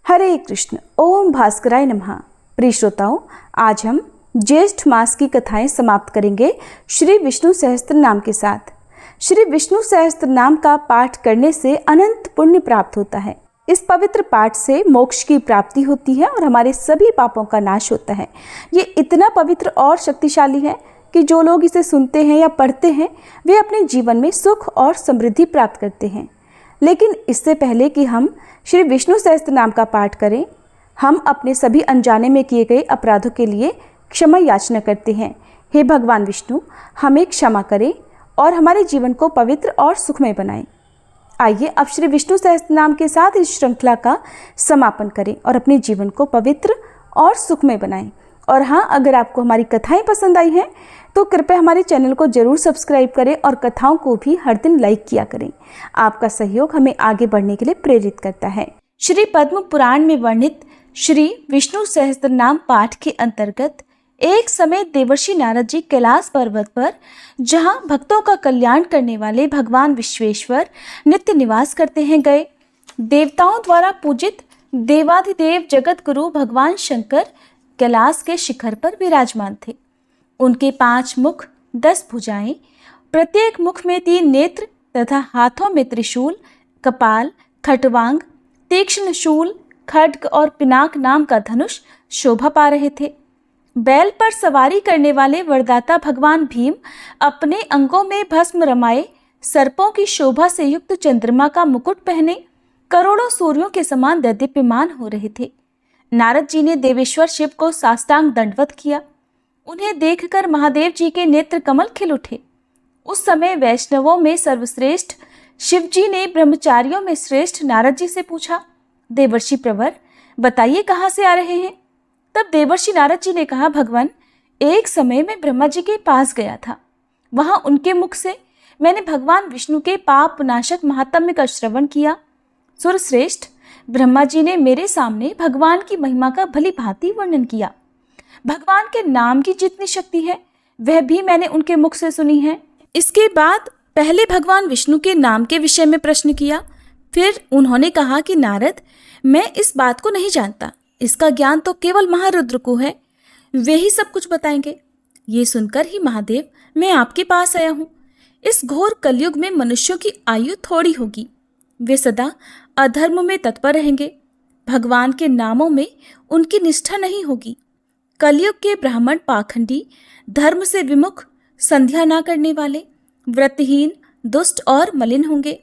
हरे कृष्ण। ओम भास्कराय नमः। प्रिय श्रोताओं, आज हम ज्येष्ठ मास की कथाएं समाप्त करेंगे श्री विष्णु सहस्त्र नाम के साथ। श्री विष्णु सहस्त्र नाम का पाठ करने से अनंत पुण्य प्राप्त होता है। इस पवित्र पाठ से मोक्ष की प्राप्ति होती है और हमारे सभी पापों का नाश होता है। ये इतना पवित्र और शक्तिशाली है कि जो लोग इसे सुनते हैं या पढ़ते हैं वे अपने जीवन में सुख और समृद्धि प्राप्त करते हैं। लेकिन इससे पहले कि हम श्री विष्णु सहस्त्र नाम का पाठ करें, हम अपने सभी अनजाने में किए गए अपराधों के लिए क्षमा याचना करते हैं। हे भगवान विष्णु, हमें क्षमा करें और हमारे जीवन को पवित्र और सुखमय बनाएं। आइए अब श्री विष्णु सहस्त्र नाम के साथ इस श्रृंखला का समापन करें और अपने जीवन को पवित्र और सुखमय बनाएं। और हाँ, अगर आपको हमारी कथाएं पसंद आई हैं तो कृपया हमारे चैनल को जरूर सब्सक्राइब करें और कथाओं को भी हर दिन लाइक किया करें। आपका सहयोग हमें आगे बढ़ने के लिए प्रेरित करता है। श्री पद्म पुराण में वर्णित श्री विष्णु सहस्त्र नाम पाठ के अंतर्गत एक समय देवर्षि नारद जी कैलाश पर्वत पर, जहां भक्तों का कल्याण करने वाले भगवान विश्वेश्वर नित्य निवास करते हैं, गए। देवताओं द्वारा पूजित देवाधिदेव जगत गुरु भगवान शंकर कैलाश के शिखर पर विराजमान थे। उनके 5 मुख, 10 भुजाएं, प्रत्येक मुख में 3 नेत्र तथा हाथों में त्रिशूल, कपाल, खटवांग, तीक्ष्ण शूल, खड्ग और पिनाक नाम का धनुष शोभा पा रहे थे। बैल पर सवारी करने वाले वरदाता भगवान भीम अपने अंगों में भस्म रमाए, सर्पों की शोभा से युक्त चंद्रमा का मुकुट पहने करोड़ों सूर्यों के समान दैदीप्यमान हो रहे थे। नारद जी ने देवेश्वर शिव को साष्टांग दंडवत किया। उन्हें देखकर महादेव जी के नेत्र कमल खिल उठे। उस समय वैष्णवों में सर्वश्रेष्ठ शिव जी ने ब्रह्मचारियों में श्रेष्ठ नारद जी से पूछा, देवर्षि प्रवर, बताइए कहाँ से आ रहे हैं। तब देवर्षि नारद जी ने कहा, भगवान, एक समय में ब्रह्मा जी के पास गया था। वहां उनके मुख से मैंने भगवान विष्णु के पाप नाशक महात्म्य का श्रवण किया। सुरश्रेष्ठ ब्रह्मा जी ने मेरे सामने भगवान की महिमा का भली भांति वर्णन किया। भगवान के नाम की जितनी शक्ति है वह भी मैंने उनके मुख से सुनी है। इसके बाद पहले भगवान विष्णु के नाम के विषय में प्रश्न किया। फिर उन्होंने कहा कि नारद, मैं इस बात को नहीं जानता, इसका ज्ञान तो केवल महारुद्र को है, वे ही सब कुछ बताएंगे। ये सुनकर ही महादेव, मैं आपके पास आया हूँ। इस घोर कलयुग में मनुष्यों की आयु थोड़ी होगी, वे सदा अधर्म में तत्पर रहेंगे। भगवान के नामों में उनकी निष्ठा नहीं होगी। कलयुग के ब्राह्मण पाखंडी, धर्म से विमुख, संध्या ना करने वाले, व्रतहीन, दुष्ट और मलिन होंगे।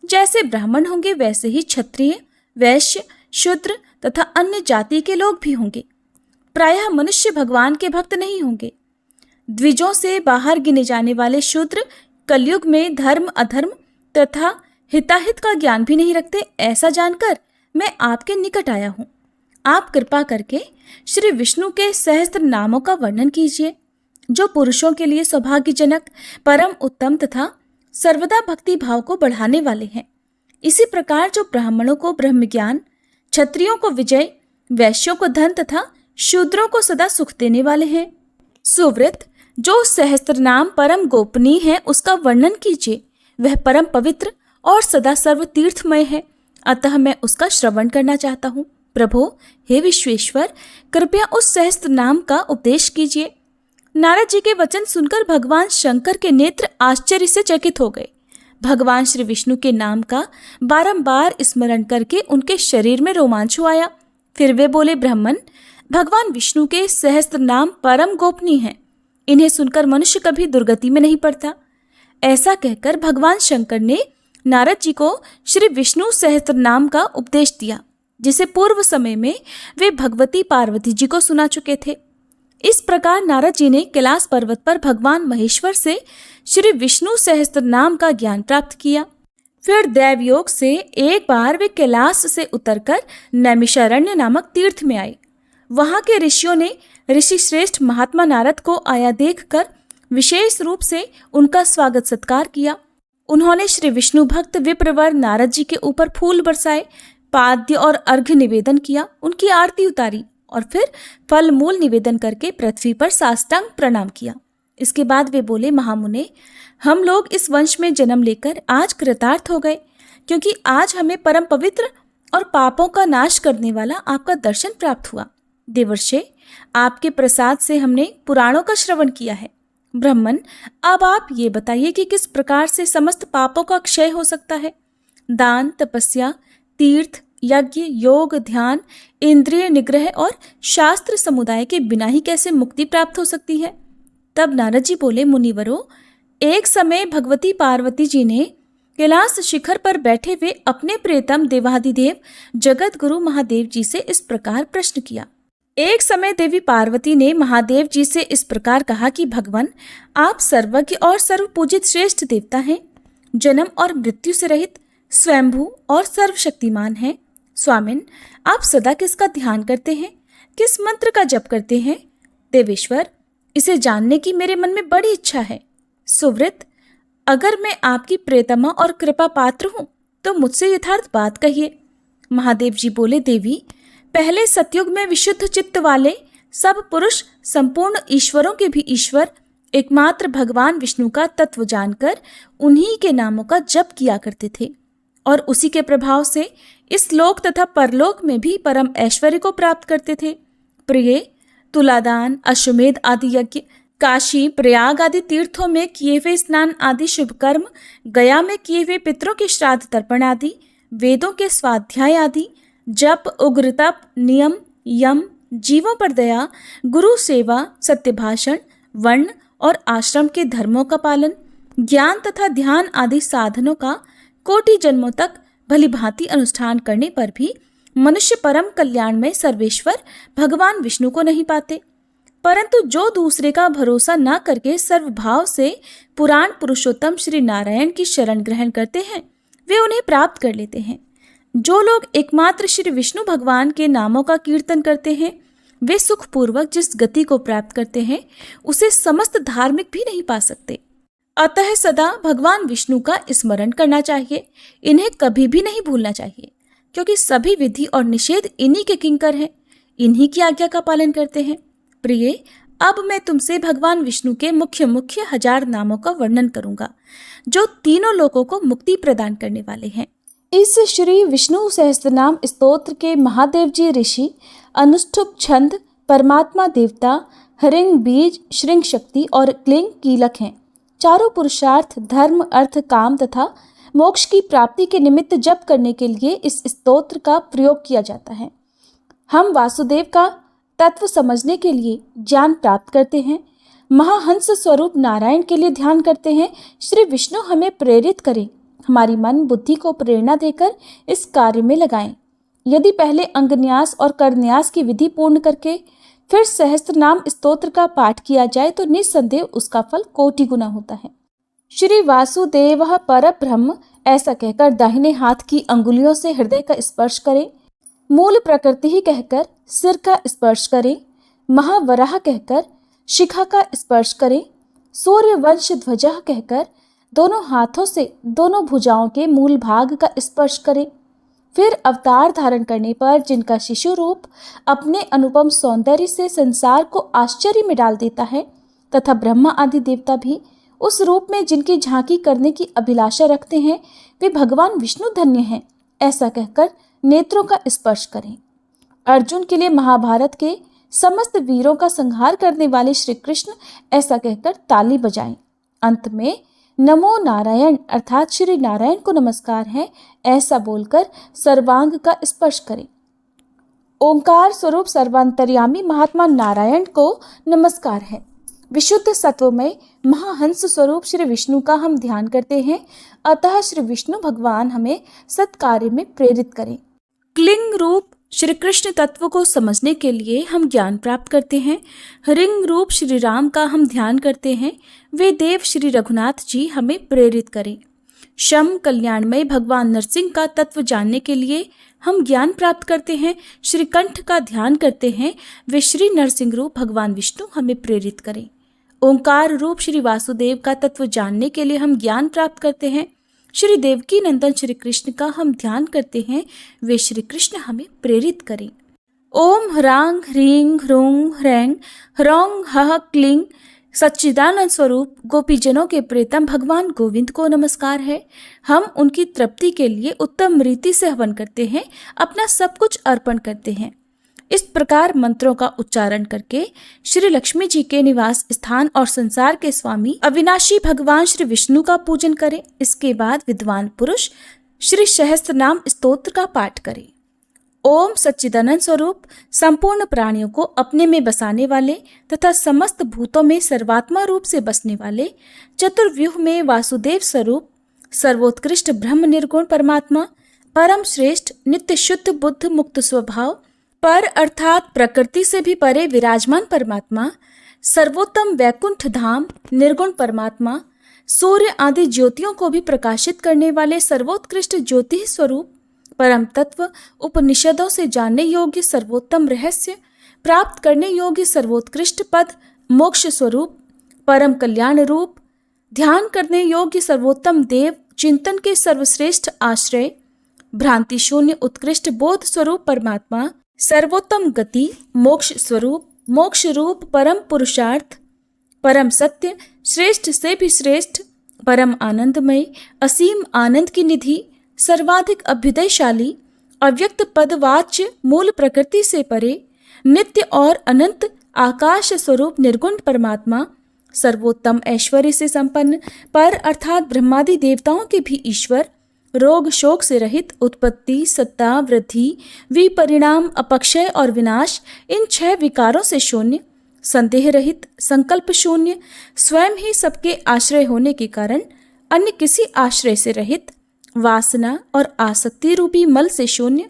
जैसे ब्राह्मण होंगे वैसे ही क्षत्रिय, वैश्य, शूद्र तथा अन्य जाति के लोग भी होंगे। प्रायः मनुष्य भगवान के भक्त नहीं होंगे। द्विजों से बाहर गिने जाने वाले शूद्र कलयुग में धर्म, अधर्म तथा हिताहित का ज्ञान भी नहीं रखते। ऐसा जानकर मैं आपके निकट आया हूँ। आप कृपा करके श्री विष्णु के सहस्त्र नामों का वर्णन कीजिए, जो पुरुषों के लिए सौभाग्यजनक, परम उत्तम तथा सर्वदा भक्ति भाव को बढ़ाने वाले हैं। इसी प्रकार जो ब्राह्मणों को ब्रह्म ज्ञान, क्षत्रियों को विजय, वैश्यों को धन तथा शूद्रों को सदा सुख देने वाले हैं। सुव्रत जो सहस्त्र नाम परम गोपनीय है उसका वर्णन कीजिए। वह परम पवित्र और सदा सर्व तीर्थमय है, अतः मैं उसका श्रवण करना चाहता हूँ। प्रभो, हे विश्वेश्वर, कृपया उस सहस्त्र नाम का उपदेश कीजिए। नारद जी के वचन सुनकर भगवान शंकर के नेत्र आश्चर्य से चकित हो गए। भगवान श्री विष्णु के नाम का बारंबार स्मरण करके उनके शरीर में रोमांच आया। फिर वे बोले, ब्राह्मण, भगवान विष्णु के सहस्त्र नाम परम गोपनीय हैं। इन्हें सुनकर मनुष्य कभी दुर्गति में नहीं पड़ता। ऐसा कहकर भगवान शंकर ने नारद जी को श्री विष्णु सहस्त्र नाम का उपदेश दिया, जिसे पूर्व समय में वे भगवती पार्वती जी को सुना चुके थे। इस प्रकार नारद जी ने कैलाश पर्वत पर भगवान महेश्वर से श्री विष्णु सहस्त्र नाम का ज्ञान प्राप्त किया। फिर दैवयोग से एक बार वे कैलाश से उतरकर नैमिषारण्य नामक तीर्थ में आए। वहां के ऋषियों ने ऋषि श्रेष्ठ महात्मा नारद को आया देखकर विशेष रूप से उनका स्वागत सत्कार किया। उन्होंने श्री विष्णु भक्त विप्रवर नारद जी के ऊपर फूल बरसाए, पाद्य और अर्घ्य निवेदन किया, उनकी आरती उतारी और फिर फल मूल निवेदन करके पृथ्वी पर साष्टांग प्रणाम किया। इसके बाद वे बोले, महामुने, हम लोग इस वंश में जन्म लेकर आज कृतार्थ हो गए, क्योंकि आज हमें परम पवित्र और पापों का नाश करने वाला आपका दर्शन प्राप्त हुआ। देवर्षे, आपके प्रसाद से हमने पुराणों का श्रवण किया है। ब्राह्मण, अब आप ये बताइए कि किस प्रकार से समस्त पापों का क्षय हो सकता है। दान, तपस्या, तीर्थ, यज्ञ, योग, ध्यान, इंद्रिय निग्रह और शास्त्र समुदाय के बिना ही कैसे मुक्ति प्राप्त हो सकती है। तब नारद जी बोले, मुनिवरों, एक समय भगवती पार्वती जी ने कैलाश शिखर पर बैठे हुए अपने प्रियतम देवाधिदेव जगत गुरु महादेव जी से इस प्रकार प्रश्न किया। एक समय देवी पार्वती ने महादेव जी से इस प्रकार कहा कि भगवान, आप सर्वज्ञ और सर्वपूजित श्रेष्ठ देवता हैं, जन्म और मृत्यु से रहित, स्वयंभू और सर्वशक्तिमान हैं। स्वामिन, आप सदा किसका ध्यान करते हैं, किस मंत्र का जप करते हैं। देवेश्वर, इसे जानने की मेरे मन में बड़ी इच्छा है। सुव्रत, अगर मैं आपकी प्रियतमा और कृपा पात्र हूं तो मुझसे यथार्थ बात कहिए। महादेव जी बोले, देवी, पहले सतयुग में विशुद्ध चित्त वाले सब पुरुष संपूर्ण ईश्वरों के भी ईश्वर एकमात्र भगवान विष्णु का तत्व जानकर उन्हीं के नामों का जप किया करते थे और उसी के प्रभाव से इस लोक तथा परलोक में भी परम ऐश्वर्य को प्राप्त करते थे। प्रिय, तुलादान, अश्वमेध आदि यज्ञ, काशी, प्रयाग आदि तीर्थों में किए हुए स्नान आदि शुभ कर्म, गया में किए हुए पितरों के श्राद्ध तर्पण आदि, वेदों के स्वाध्याय आदि, जप, उग्र तप, नियम, यम, जीवों पर दया, गुरु सेवा, सत्य भाषण, वर्ण और आश्रम के धर्मों का पालन, ज्ञान तथा ध्यान आदि साधनों का कोटि जन्मों तक भली भांति अनुष्ठान करने पर भी मनुष्य परम कल्याण में सर्वेश्वर भगवान विष्णु को नहीं पाते। परंतु जो दूसरे का भरोसा न करके सर्वभाव से पुराण पुरुषोत्तम श्री नारायण की शरण ग्रहण करते हैं, वे उन्हें प्राप्त कर लेते हैं। जो लोग एकमात्र श्री विष्णु भगवान के नामों का कीर्तन करते हैं, वे सुखपूर्वक जिस गति को प्राप्त करते हैं उसे समस्त धार्मिक भी नहीं पा सकते। अतः सदा भगवान विष्णु का स्मरण करना चाहिए, इन्हें कभी भी नहीं भूलना चाहिए, क्योंकि सभी विधि और निषेध इन्हीं के किंकर हैं, इन्हीं की आज्ञा का पालन करते हैं। प्रिय, अब मैं तुमसे भगवान विष्णु के मुख्य मुख्य 1000 नामों का वर्णन करूंगा, जो तीनों लोगों को मुक्ति प्रदान करने वाले हैं। इस श्री विष्णु सहस्त्रनाम स्तोत्र के महादेव जी ऋषि, अनुष्ठुप छंद, परमात्मा देवता, हरिंग बीज, श्रृंग शक्ति और क्लिंग कीलक हैं। चारों पुरुषार्थ, धर्म, अर्थ, काम तथा मोक्ष की प्राप्ति के निमित्त जप करने के लिए इस स्तोत्र का प्रयोग किया जाता है। हम वासुदेव का तत्व समझने के लिए ज्ञान प्राप्त करते हैं, महाहंस स्वरूप नारायण के लिए ध्यान करते हैं। श्री विष्णु हमें प्रेरित करें, हमारी मन बुद्धि को प्रेरणा देकर इस कार्य में लगाएं। यदि पहले अंगन्यास और करन्यास की विधि पूर्ण करके फिर सहस्त्रनाम स्तोत्र का पाठ किया जाए तो निस्संदेह उसका फल कोटि गुना होता है। श्री वासुदेव परब्रह्म ऐसा कहकर दाहिने हाथ की अंगुलियों से हृदय का स्पर्श करें, मूल प्रकृति ही कहकर सिर का स्पर्श करें, महावराह कहकर शिखा का स्पर्श करें, सूर्य वंश ध्वजा कहकर दोनों हाथों से दोनों भुजाओं के मूल भाग का स्पर्श करें। फिर अवतार धारण करने पर जिनका शिशु रूप अपने अनुपम सौंदर्य से संसार को आश्चर्य में डाल देता है तथा ब्रह्मा आदि देवता भी उस रूप में जिनकी झांकी करने की अभिलाषा रखते हैं, वे भगवान विष्णु धन्य हैं, ऐसा कहकर नेत्रों का स्पर्श करें। अर्जुन के लिए महाभारत के समस्त वीरों का संहार करने वाले श्री कृष्ण ऐसा कहकर ताली बजाएं। अंत में नमो नारायण अर्थात श्री नारायण को नमस्कार है ऐसा बोलकर सर्वांग का स्पर्श करें। ओंकार स्वरूप सर्वांतर्यामी महात्मा नारायण को नमस्कार है। विशुद्ध सत्व में महाहंस स्वरूप श्री विष्णु का हम ध्यान करते हैं, अतः श्री विष्णु भगवान हमें सत्कार्य में प्रेरित करें। क्लिंग रूप श्री कृष्ण तत्व को समझने के लिए हम ज्ञान प्राप्त करते हैं। हरिंग रूप श्री राम का हम ध्यान करते हैं, वे देव श्री रघुनाथ जी हमें प्रेरित करें। शम कल्याणमय भगवान नरसिंह का तत्व जानने के लिए हम ज्ञान प्राप्त करते हैं, श्री कंठ का ध्यान करते हैं, वे श्री नरसिंह रूप भगवान विष्णु हमें प्रेरित करें। ओंकार रूप श्री वासुदेव का तत्व जानने के लिए हम ज्ञान प्राप्त करते हैं, श्री देवकी नंदन श्री कृष्ण का हम ध्यान करते हैं, वे श्री कृष्ण हमें प्रेरित करें। ओम ह्रांग ह्रींग ह्रूंग ह्रैंग ह्रौंग हह क्लिंग सच्चिदानंद स्वरूप गोपीजनों के प्रियतम भगवान गोविंद को नमस्कार है। हम उनकी तृप्ति के लिए उत्तम रीति से हवन करते हैं, अपना सब कुछ अर्पण करते हैं। इस प्रकार मंत्रों का उच्चारण करके श्री लक्ष्मी जी के निवास स्थान और संसार के स्वामी अविनाशी भगवान श्री विष्णु का पूजन करें। इसके बाद विद्वान पुरुष श्री सहस्त्र नाम स्तोत्र का पाठ करें। ओम सच्चिदानंद स्वरूप संपूर्ण प्राणियों को अपने में बसाने वाले तथा समस्त भूतों में सर्वात्मा रूप से बसने वाले, चतुर्व्यूह में वासुदेव स्वरूप सर्वोत्कृष्ट ब्रह्म निर्गुण परमात्मा, परम श्रेष्ठ नित्य शुद्ध बुद्ध मुक्त स्वभाव पर अर्थात प्रकृति से भी परे विराजमान परमात्मा, सर्वोत्तम वैकुंठ धाम निर्गुण परमात्मा, सूर्य आदि ज्योतियों को भी प्रकाशित करने वाले सर्वोत्कृष्ट ज्योति स्वरूप परम तत्व, उपनिषदों से जानने योग्य सर्वोत्तम रहस्य, प्राप्त करने योग्य सर्वोत्कृष्ट पद, मोक्ष स्वरूप परम कल्याण रूप, ध्यान करने योग्य सर्वोत्तम देव, चिंतन के सर्वश्रेष्ठ आश्रय, भ्रांति शून्य उत्कृष्ट बोध स्वरूप परमात्मा, सर्वोत्तम गति, मोक्ष स्वरूप, मोक्ष रूप परम पुरुषार्थ, परम सत्य, श्रेष्ठ से भी श्रेष्ठ, परम आनंदमय, असीम आनंद की निधि, सर्वाधिक अभ्युदयशाली, अव्यक्त पदवाच्य, मूल प्रकृति से परे, नित्य और अनंत आकाश स्वरूप निर्गुण परमात्मा, सर्वोत्तम ऐश्वर्य से संपन्न, पर अर्थात ब्रह्मादि देवताओं के भी ईश्वर, रोग शोक से रहित, उत्पत्ति सत्ता वृद्धि विपरिणाम अपक्षय और विनाश, इन 6 विकारों से शून्य, संदेह रहित, संकल्प शून्य, स्वयं ही सबके आश्रय होने के कारण अन्य किसी आश्रय से रहित, वासना और आसक्ति रूपी मल से शून्य,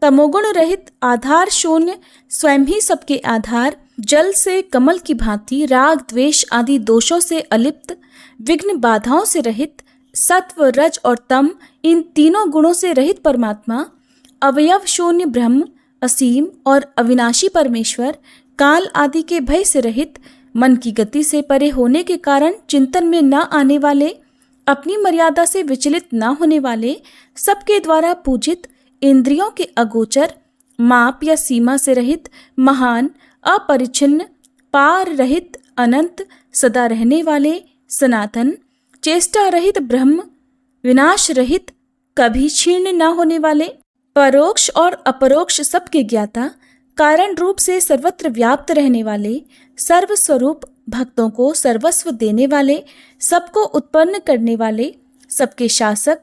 तमोगुण रहित, आधार शून्य, स्वयं ही सबके आधार, जल से कमल की भांति, राग द्वेष आदि दोषों से अलिप्त, विघ्न बाधाओं से रहित, सत्व रज और तम इन तीनों गुणों से रहित परमात्मा, अवयव शून्य ब्रह्म, असीम और अविनाशी परमेश्वर, काल आदि के भय से रहित, मन की गति से परे होने के कारण चिंतन में न आने वाले, अपनी मर्यादा से विचलित न होने वाले, सबके द्वारा पूजित, इंद्रियों के अगोचर, माप या सीमा से रहित, महान, अपरिच्छिन्न, पार रहित, अनंत, सदा रहने वाले, सनातन, चेष्टा रहित ब्रह्म, विनाश रहित, कभी क्षीण न होने वाले, परोक्ष और अपरोक्ष सबके ज्ञाता, कारण रूप से सर्वत्र व्याप्त रहने वाले, सर्वस्वरूप, भक्तों को सर्वस्व देने वाले, सबको उत्पन्न करने वाले, सबके शासक,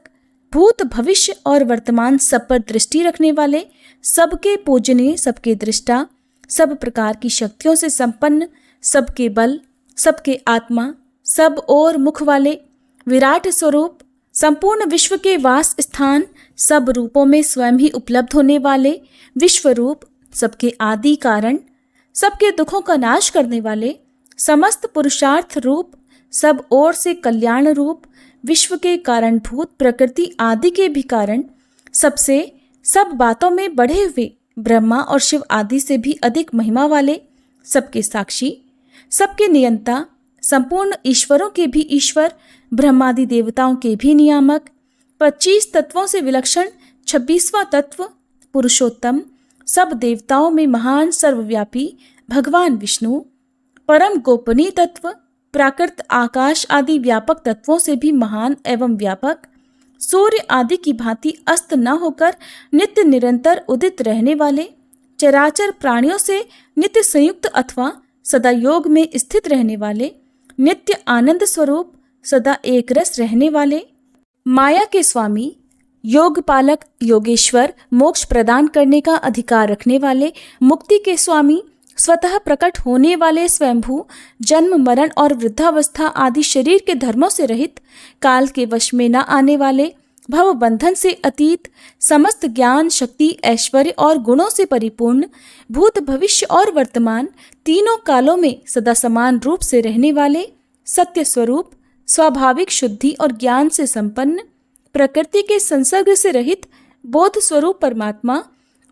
भूत भविष्य और वर्तमान सब पर दृष्टि रखने वाले, सबके पूजनीय, सबके दृष्टा, सब प्रकार की शक्तियों से संपन्न, सबके बल, सबके आत्मा, सब और मुख वाले, विराट स्वरूप, संपूर्ण विश्व के वास स्थान, सब रूपों में स्वयं ही उपलब्ध होने वाले, विश्वरूप, सबके आदि कारण, सबके दुखों का नाश करने वाले, समस्त पुरुषार्थ रूप, सब ओर से कल्याण रूप, विश्व के कारणभूत, प्रकृति आदि के भी कारण, सबसे सब बातों में बढ़े हुए, ब्रह्मा और शिव आदि से भी अधिक महिमा वाले, सबके साक्षी, सबके नियंता, संपूर्ण ईश्वरों के भी ईश्वर, ब्रह्मादि देवताओं के भी नियामक, 25 तत्वों से विलक्षण 26वां तत्व, पुरुषोत्तम, सब देवताओं में महान सर्वव्यापी भगवान विष्णु, परम गोपनीय तत्व, प्राकृत आकाश आदि व्यापक तत्वों से भी महान एवं व्यापक, सूर्य आदि की भांति अस्त न होकर नित्य निरंतर उदित रहने वाले, चराचर प्राणियों से नित्य संयुक्त अथवा सदा योग में स्थित रहने वाले, नित्य आनंद स्वरूप, सदा एक रस रहने वाले, माया के स्वामी, योग पालक, योगेश्वर, मोक्ष प्रदान करने का अधिकार रखने वाले, मुक्ति के स्वामी, स्वतः प्रकट होने वाले स्वयंभू, जन्म मरण और वृद्धावस्था आदि शरीर के धर्मों से रहित, काल के वश में न आने वाले, भव बंधन से अतीत, समस्त ज्ञान शक्ति ऐश्वर्य और गुणों से परिपूर्ण, भूत भविष्य और वर्तमान तीनों कालों में सदा समान रूप से रहने वाले, सत्य स्वरूप, स्वाभाविक शुद्धि और ज्ञान से संपन्न, प्रकृति के संसर्ग से रहित, बोध स्वरूप परमात्मा,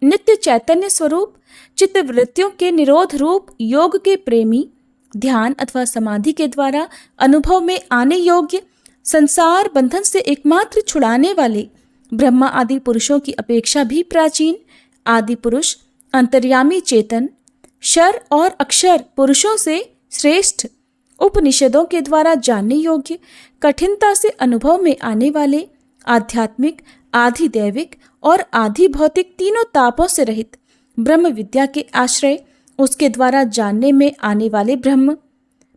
नित्य चैतन्य स्वरूप, चित्तवृत्तियों के निरोध रूप, योग के प्रेमी, ध्यान अथवा समाधि के द्वारा अनुभव में आने योग्य, संसार बंधन से एकमात्र छुड़ाने वाले, ब्रह्मा आदि पुरुषों की अपेक्षा भी प्राचीन, आदि पुरुष, अंतर्यामी चेतन, क्षर और अक्षर पुरुषों से श्रेष्ठ, उपनिषदों के द्वारा जानने योग्य, कठिनता से अनुभव में आने वाले, आध्यात्मिक, आधि दैविक और आधि भौतिक तीनों तापों से रहित ब्रह्म विद्या के आश्रय, उसके द्वारा जानने में आने वाले ब्रह्म,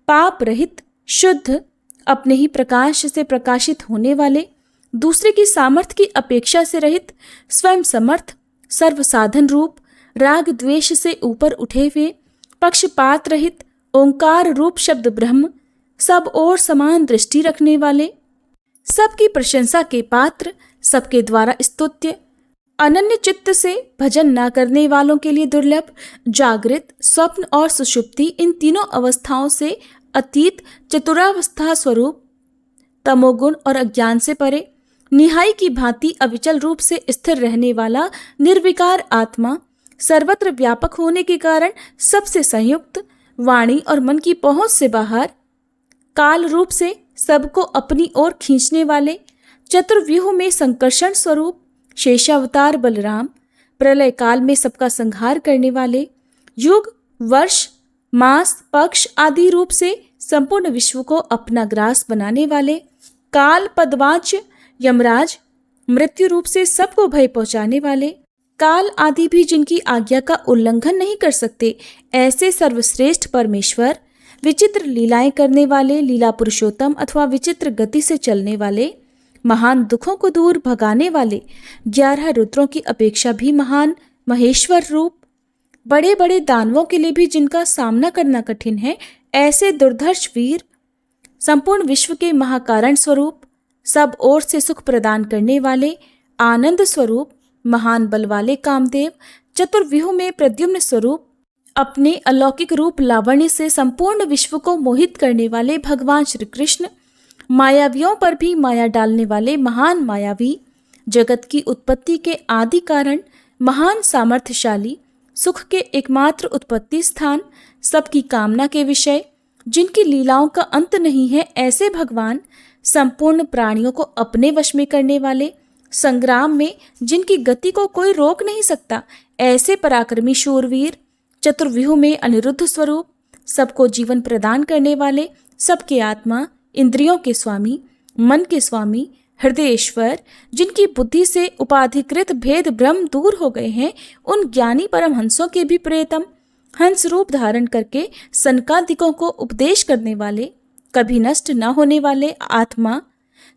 पाप रहित, शुद्ध, अपने ही प्रकाश से प्रकाशित होने वाले, दूसरे की सामर्थ्य की अपेक्षा से रहित, स्वयं समर्थ, सर्व साधन रूप, राग द्वेष से ऊपर उठे हुए, पक्षपात रहित, ओंकार रूप शब्द ब्रह्म, सब ओर समान दृष्टि रखने वाले, सबकी प्रशंसा के पात्र, सबके द्वारा स्तुत्य, अनन्य चित्त से भजन न करने वालों के लिए दुर्लभ, जागृत, स्वप्न और सुषुप्ति इन तीनों अवस्थाओं से अतीत, चतुरावस्था स्वरूप, तमोगुण और अज्ञान से परे, निहाई की भांति अविचल रूप से स्थिर रहने वाला निर्विकार आत्मा, सर्वत्र व्यापक होने के कारण सबसे संयुक्त, वाणी और मन की पहुंच से बाहर, काल रूप से सबको अपनी ओर खींचने वाले, चतुर्व्यूह में संकर्षण स्वरूप, शेषावतार बलराम, प्रलय काल में सबका संहार करने वाले, युग, वर्ष, मास, पक्ष आदि रूप से संपूर्ण विश्व को अपना ग्रास बनाने वाले, काल पदवाच्य यमराज, मृत्यु रूप से सबको भय पहुंचाने वाले, काल आदि भी जिनकी आज्ञा का उल्लंघन नहीं कर सकते, ऐसे सर्वश्रेष्ठ परमेश्वर, विचित्र लीलाएं करने वाले, लीला पुरुषोत्तम अथवा विचित्र गति से चलने वाले, महान दुखों को दूर भगाने वाले, 11 रुद्रों की अपेक्षा भी महान महेश्वर रूप, बड़े बड़े दानवों के लिए भी जिनका सामना करना कठिन है, ऐसे दुर्धर्ष वीर, संपूर्ण विश्व के महाकारण स्वरूप, सब ओर से सुख प्रदान करने वाले, आनंद स्वरूप, महान बल वाले कामदेव, चतुर्व्यूह में प्रद्युम्न स्वरूप, अपने अलौकिक रूप लावण्य से संपूर्ण विश्व को मोहित करने वाले भगवान श्री कृष्ण, मायावियों पर भी माया डालने वाले महान मायावी, जगत की उत्पत्ति के आदि कारण, महान सामर्थ्यशाली, सुख के एकमात्र उत्पत्ति स्थान, सबकी कामना के विषय, जिनकी लीलाओं का अंत नहीं है, ऐसे भगवान, संपूर्ण प्राणियों को अपने वश में करने वाले, संग्राम में जिनकी गति को कोई रोक नहीं सकता, ऐसे पराक्रमी शूरवीर, चतुर्व्यूह में अनिरुद्ध स्वरूप, सबको जीवन प्रदान करने वाले, सबके आत्मा, इंद्रियों के स्वामी, मन के स्वामी, हृदयेश्वर, जिनकी बुद्धि से उपाधिकृत भेद ब्रह्म दूर हो गए हैं, उन ज्ञानी परमहंसों के भी प्रियतम, हंस रूप धारण करके सनकादिकों को उपदेश करने वाले, कभी नष्ट न होने वाले आत्मा,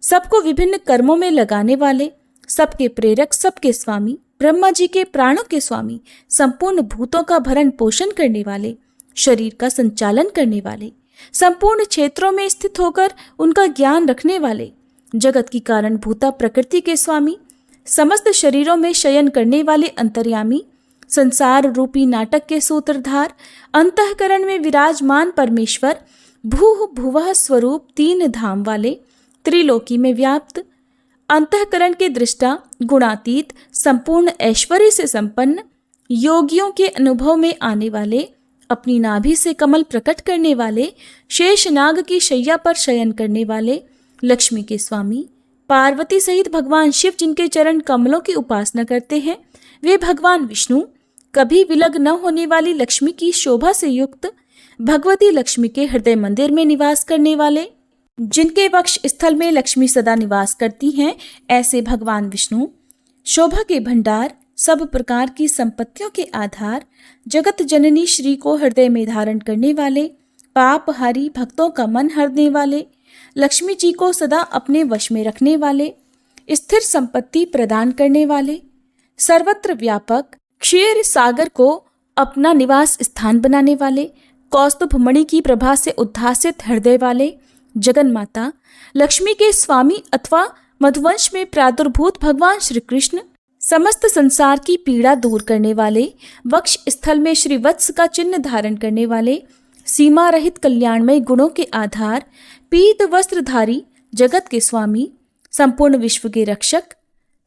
सबको विभिन्न कर्मों में लगाने वाले, सबके प्रेरक, सबके स्वामी, ब्रह्मा जी के प्राणों के स्वामी, संपूर्ण भूतों का भरण पोषण करने वाले, शरीर का संचालन करने वाले, संपूर्ण क्षेत्रों में स्थित होकर उनका ज्ञान रखने वाले, जगत की कारण भूता प्रकृति के स्वामी, समस्त शरीरों में शयन करने वाले अंतर्यामी, संसार रूपी नाटक के सूत्रधार, अंतःकरण में विराजमान परमेश्वर, भूः भुवः स्वरूप तीन धाम वाले, त्रिलोकी में व्याप्त, अंतःकरण के दृष्टा, गुणातीत, संपूर्ण ऐश्वर्य से संपन्न, योगियों के अनुभव में आने वाले, अपनी नाभि से कमल प्रकट करने वाले, शेषनाग की शैया पर शयन करने वाले, लक्ष्मी के स्वामी, पार्वती सहित भगवान शिव जिनके चरण कमलों की उपासना करते हैं, वे भगवान विष्णु, कभी विलग न होने वाली लक्ष्मी की शोभा से युक्त, भगवती लक्ष्मी के हृदय मंदिर में निवास करने वाले, जिनके वक्ष स्थल में लक्ष्मी सदा निवास करती हैं, ऐसे भगवान विष्णु, शोभा के भंडार, सब प्रकार की संपत्तियों के आधार, जगत जननी श्री को हृदय में धारण करने वाले, पापहारी, भक्तों का मन हरने वाले, लक्ष्मी जी को सदा अपने वश में रखने वाले, स्थिर संपत्ति प्रदान करने वाले, सर्वत्र व्यापक, क्षीर सागर को अपना निवास स्थान बनाने वाले, कौस्तुभ मणि की प्रभा से उद्भासित हृदय वाले, जगन माता, लक्ष्मी के स्वामी अथवा मधुवंश में प्रादुर्भूत भगवान श्री कृष्ण, समस्त संसार की पीड़ा दूर करने वाले, वक्ष स्थल में श्री वत्स का चिन्ह धारण करने वाले, सीमा रहित कल्याणमय गुणों के आधार, पीत वस्त्रधारी, जगत के स्वामी, संपूर्ण विश्व के रक्षक,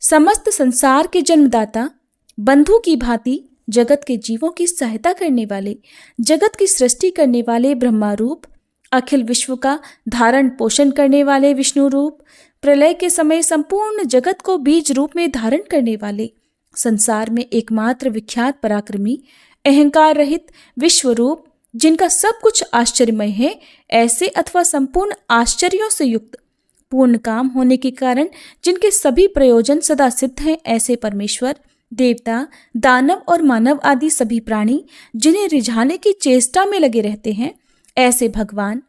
समस्त संसार के जन्मदाता, बंधु की भांति जगत के जीवों की सहायता करने वाले, जगत की सृष्टि करने वाले ब्रह्मा रूप, अखिल विश्व का धारण पोषण करने वाले विष्णु रूप, प्रलय के समय संपूर्ण जगत को बीज रूप में धारण करने वाले, संसार में एकमात्र विख्यात पराक्रमी, अहंकार रहित विश्व रूप, जिनका सब कुछ आश्चर्यमय है, ऐसे अथवा संपूर्ण आश्चर्यों से युक्त, पूर्ण काम होने के कारण जिनके सभी प्रयोजन सदा सिद्ध हैं, ऐसे परमेश्वर, देवता, दानव और मानव आदि सभी प्राणी जिन्हें रिझाने की चेष्टा में लगे रहते हैं, ऐसे भगवान,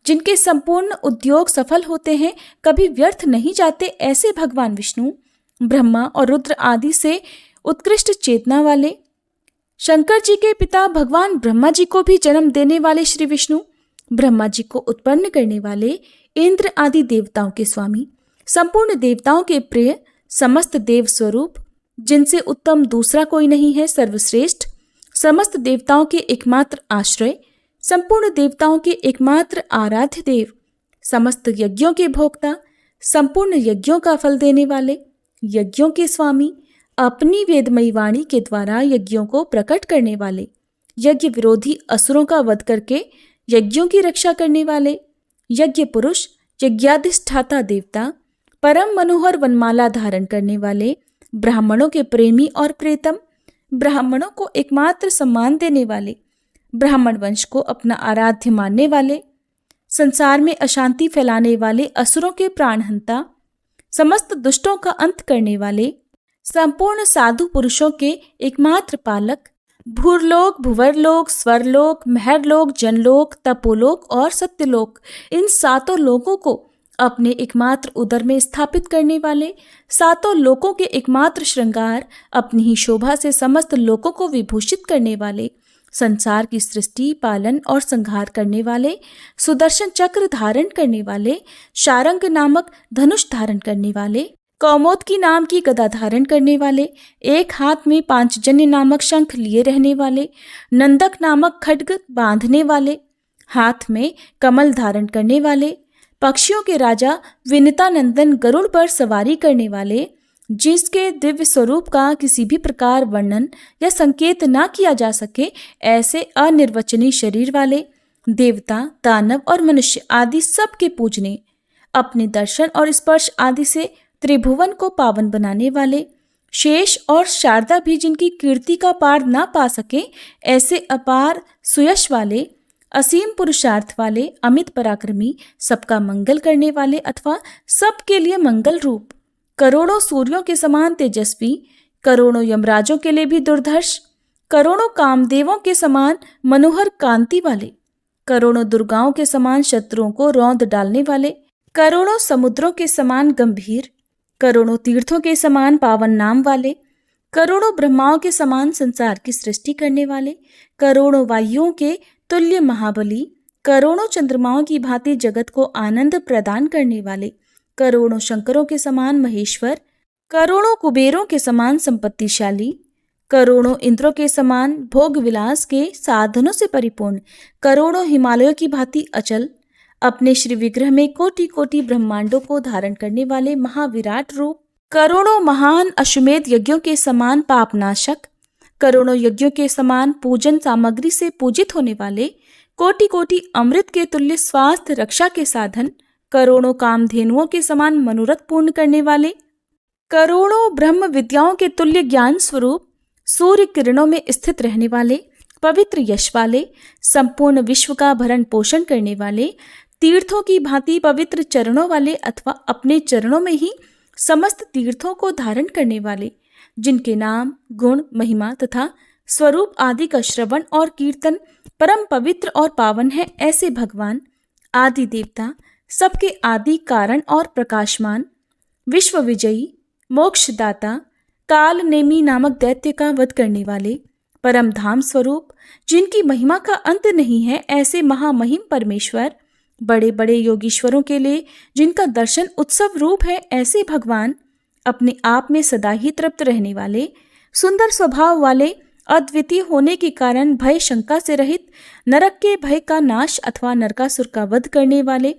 जिनके संपूर्ण उद्योग सफल होते हैं, कभी व्यर्थ नहीं जाते, ऐसे भगवान विष्णु, ब्रह्मा और रुद्र आदि से उत्कृष्ट चेतना वाले, शंकर जी के पिता भगवान ब्रह्मा जी को भी जन्म देने वाले श्री विष्णु, ब्रह्मा जी को उत्पन्न करने वाले, इंद्र आदि देवताओं के स्वामी, संपूर्ण देवताओं के प्रिय, समस्त देव स्वरूप, जिनसे उत्तम दूसरा कोई नहीं है, सर्वश्रेष्ठ, समस्त देवताओं के एकमात्र आश्रय, संपूर्ण देवताओं के एकमात्र आराध्य देव, समस्त यज्ञों के भोक्ता, संपूर्ण यज्ञों का फल देने वाले, यज्ञों के स्वामी, अपनी वेदमयी वाणी के द्वारा यज्ञों को प्रकट करने वाले, यज्ञ विरोधी असुरों का वध करके यज्ञों की रक्षा करने वाले, यज्ञ पुरुष, यज्ञाधिष्ठाता देवता, परम मनोहर वनमाला धारण करने वाले, ब्राह्मणों के प्रेमी और प्रेतम, ब्राह्मणों को एकमात्र सम्मान देने वाले, ब्राह्मण वंश को अपना आराध्य मानने वाले, संसार में अशांति फैलाने वाले, असुरों के प्राणहंता, समस्त दुष्टों का अंत करने वाले, संपूर्ण साधु पुरुषों के एकमात्र पालक, भूरलोक, भुवरलोक, स्वरलोक, महरलोक, जनलोक, तपोलोक और सत्यलोक, इन सातों लोकों को अपने एकमात्र उदर में स्थापित करने वाले, सातों लोकों के एकमात्र श्रृंगार, अपनी ही शोभा से समस्त लोकों को विभूषित करने वाले, संसार की सृष्टि, पालन और संहार करने वाले, सुदर्शन चक्र धारण करने वाले, शारंग नामक धनुष धारण करने वाले, कौमोदकी नाम की गदा धारण करने वाले, एक हाथ में पांचजन्य नामक शंख लिए रहने वाले, नंदक नामक खड्ग बांधने वाले, हाथ में कमल धारण करने वाले, पक्षियों के राजा विनितानंदन गरुड़ पर सवारी करने वाले, जिसके दिव्य स्वरूप का किसी भी प्रकार वर्णन या संकेत ना किया जा सके, ऐसे अनिर्वचनीय शरीर वाले, देवता, दानव और मनुष्य आदि सब के पूजने, अपने दर्शन और स्पर्श आदि से त्रिभुवन को पावन बनाने वाले, शेष और शारदा भी जिनकी कीर्ति का पार ना पा सके, ऐसे अपार सुयश वाले, असीम पुरुषार्थ वाले, अमित पराक्रमी, सबका मंगल करने वाले अथवा सबके लिए मंगल रूप, करोड़ों सूर्यों के समान तेजस्वी, करोड़ों यमराजों के लिए भी दुर्धर्ष, करोड़ों कामदेवों के समान मनोहर कांति वाले, करोड़ों दुर्गाओं के समान शत्रुओं को रौंद डालने वाले, करोड़ों समुद्रों के समान गंभीर, करोड़ों तीर्थों के समान पावन नाम वाले, करोड़ों ब्रह्माओं के समान संसार की सृष्टि करने वाले, करोड़ों वायुओं के तुल्य महाबली, करोड़ों चंद्रमाओं की भांति जगत को आनंद प्रदान करने वाले, करोड़ों शंकरों के समान महेश्वर, करोड़ों कुबेरों के समान संपत्तिशाली, करोड़ों इंद्रों के समान भोग विलास के साधनों से परिपूर्ण, करोड़ों हिमालयों की भांति अचल, अपने श्री विग्रह में कोटि कोटि ब्रह्मांडों को धारण करने वाले महाविराट रूप, करोड़ों महान अश्वमेध यज्ञों के समान पापनाशक, करोड़ों यज्ञों के समान पूजन सामग्री से पूजित होने वाले, कोटि कोटि अमृत के तुल्य स्वास्थ्य रक्षा के साधन, करोड़ों कामधेनुओं के समान मनोरथ पूर्ण करने वाले, करोड़ों ब्रह्म विद्याओं के तुल्य ज्ञान स्वरूप, सूर्य किरणों में स्थित रहने वाले, पवित्र यश वाले, संपूर्ण विश्व का भरण पोषण करने वाले, तीर्थों की भांति पवित्र चरणों वाले अथवा अपने चरणों में ही समस्त तीर्थों को धारण करने वाले, जिनके नाम, गुण, महिमा तथा स्वरूप आदि का श्रवण और कीर्तन परम पवित्र और पावन है, ऐसे भगवान, आदि देवता, सबके आदि कारण और प्रकाशमान, विश्व विजयी, मोक्षदाता, काल नेमी नामक दैत्य का वध करने वाले, परम धाम स्वरूप, जिनकी महिमा का अंत नहीं है, ऐसे महामहिम परमेश्वर, बड़े बड़े योगीश्वरों के लिए जिनका दर्शन उत्सव रूप है, ऐसे भगवान, अपने आप में सदा ही तृप्त रहने वाले, सुंदर स्वभाव वाले, अद्वितीय होने के कारण भय शंका से रहित, नरक के भय का नाश अथवा नरकासुर का वध करने वाले,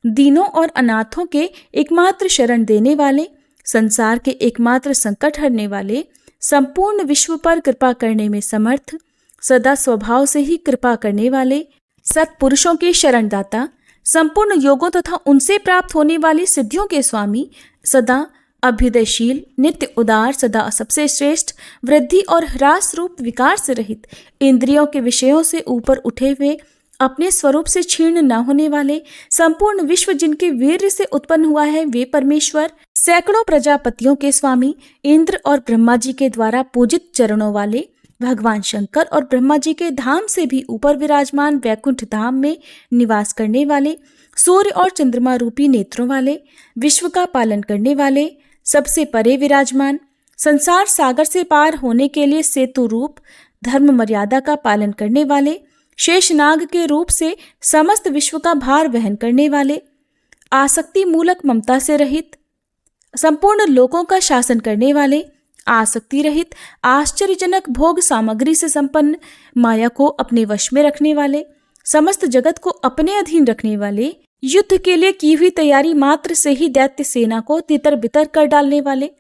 दीनों और अनाथों के एकमात्र शरण देने वाले, संसार के एकमात्र संकट हरने वाले, संपूर्ण विश्व पर कृपा करने में समर्थ, सदा स्वभाव से ही कृपा करने वाले, सत्पुरुषों के शरणदाता, संपूर्ण योगों तथा उनसे प्राप्त होने वाली सिद्धियों के स्वामी, सदा अभ्युदयशील, नित्य उदार, सदा सबसे श्रेष्ठ, वृद्धि और ह्रास रूप विकार से रहित, इंद्रियों के विषयों से ऊपर उठे हुए, अपने स्वरूप से क्षीण न होने वाले, संपूर्ण विश्व जिनके वीर्य से उत्पन्न हुआ है वे परमेश्वर, सैकड़ों प्रजापतियों के स्वामी, इंद्र और ब्रह्मा जी के द्वारा पूजित चरणों वाले, भगवान शंकर और ब्रह्मा जी के धाम से भी ऊपर विराजमान वैकुंठ धाम में निवास करने वाले, सूर्य और चंद्रमा रूपी नेत्रों वाले, विश्व का पालन करने वाले, सबसे परे विराजमान, संसार सागर से पार होने के लिए सेतु रूप, धर्म मर्यादा का पालन करने वाले, शेषनाग के रूप से समस्त विश्व का भार वहन करने वाले, आसक्ति मूलक ममता से रहित, संपूर्ण लोकों का शासन करने वाले, आसक्ति रहित, आश्चर्यजनक भोग सामग्री से संपन्न, माया को अपने वश में रखने वाले, समस्त जगत को अपने अधीन रखने वाले, युद्ध के लिए की हुई तैयारी मात्र से ही दैत्य सेना को तितर बितर कर डालने वाले,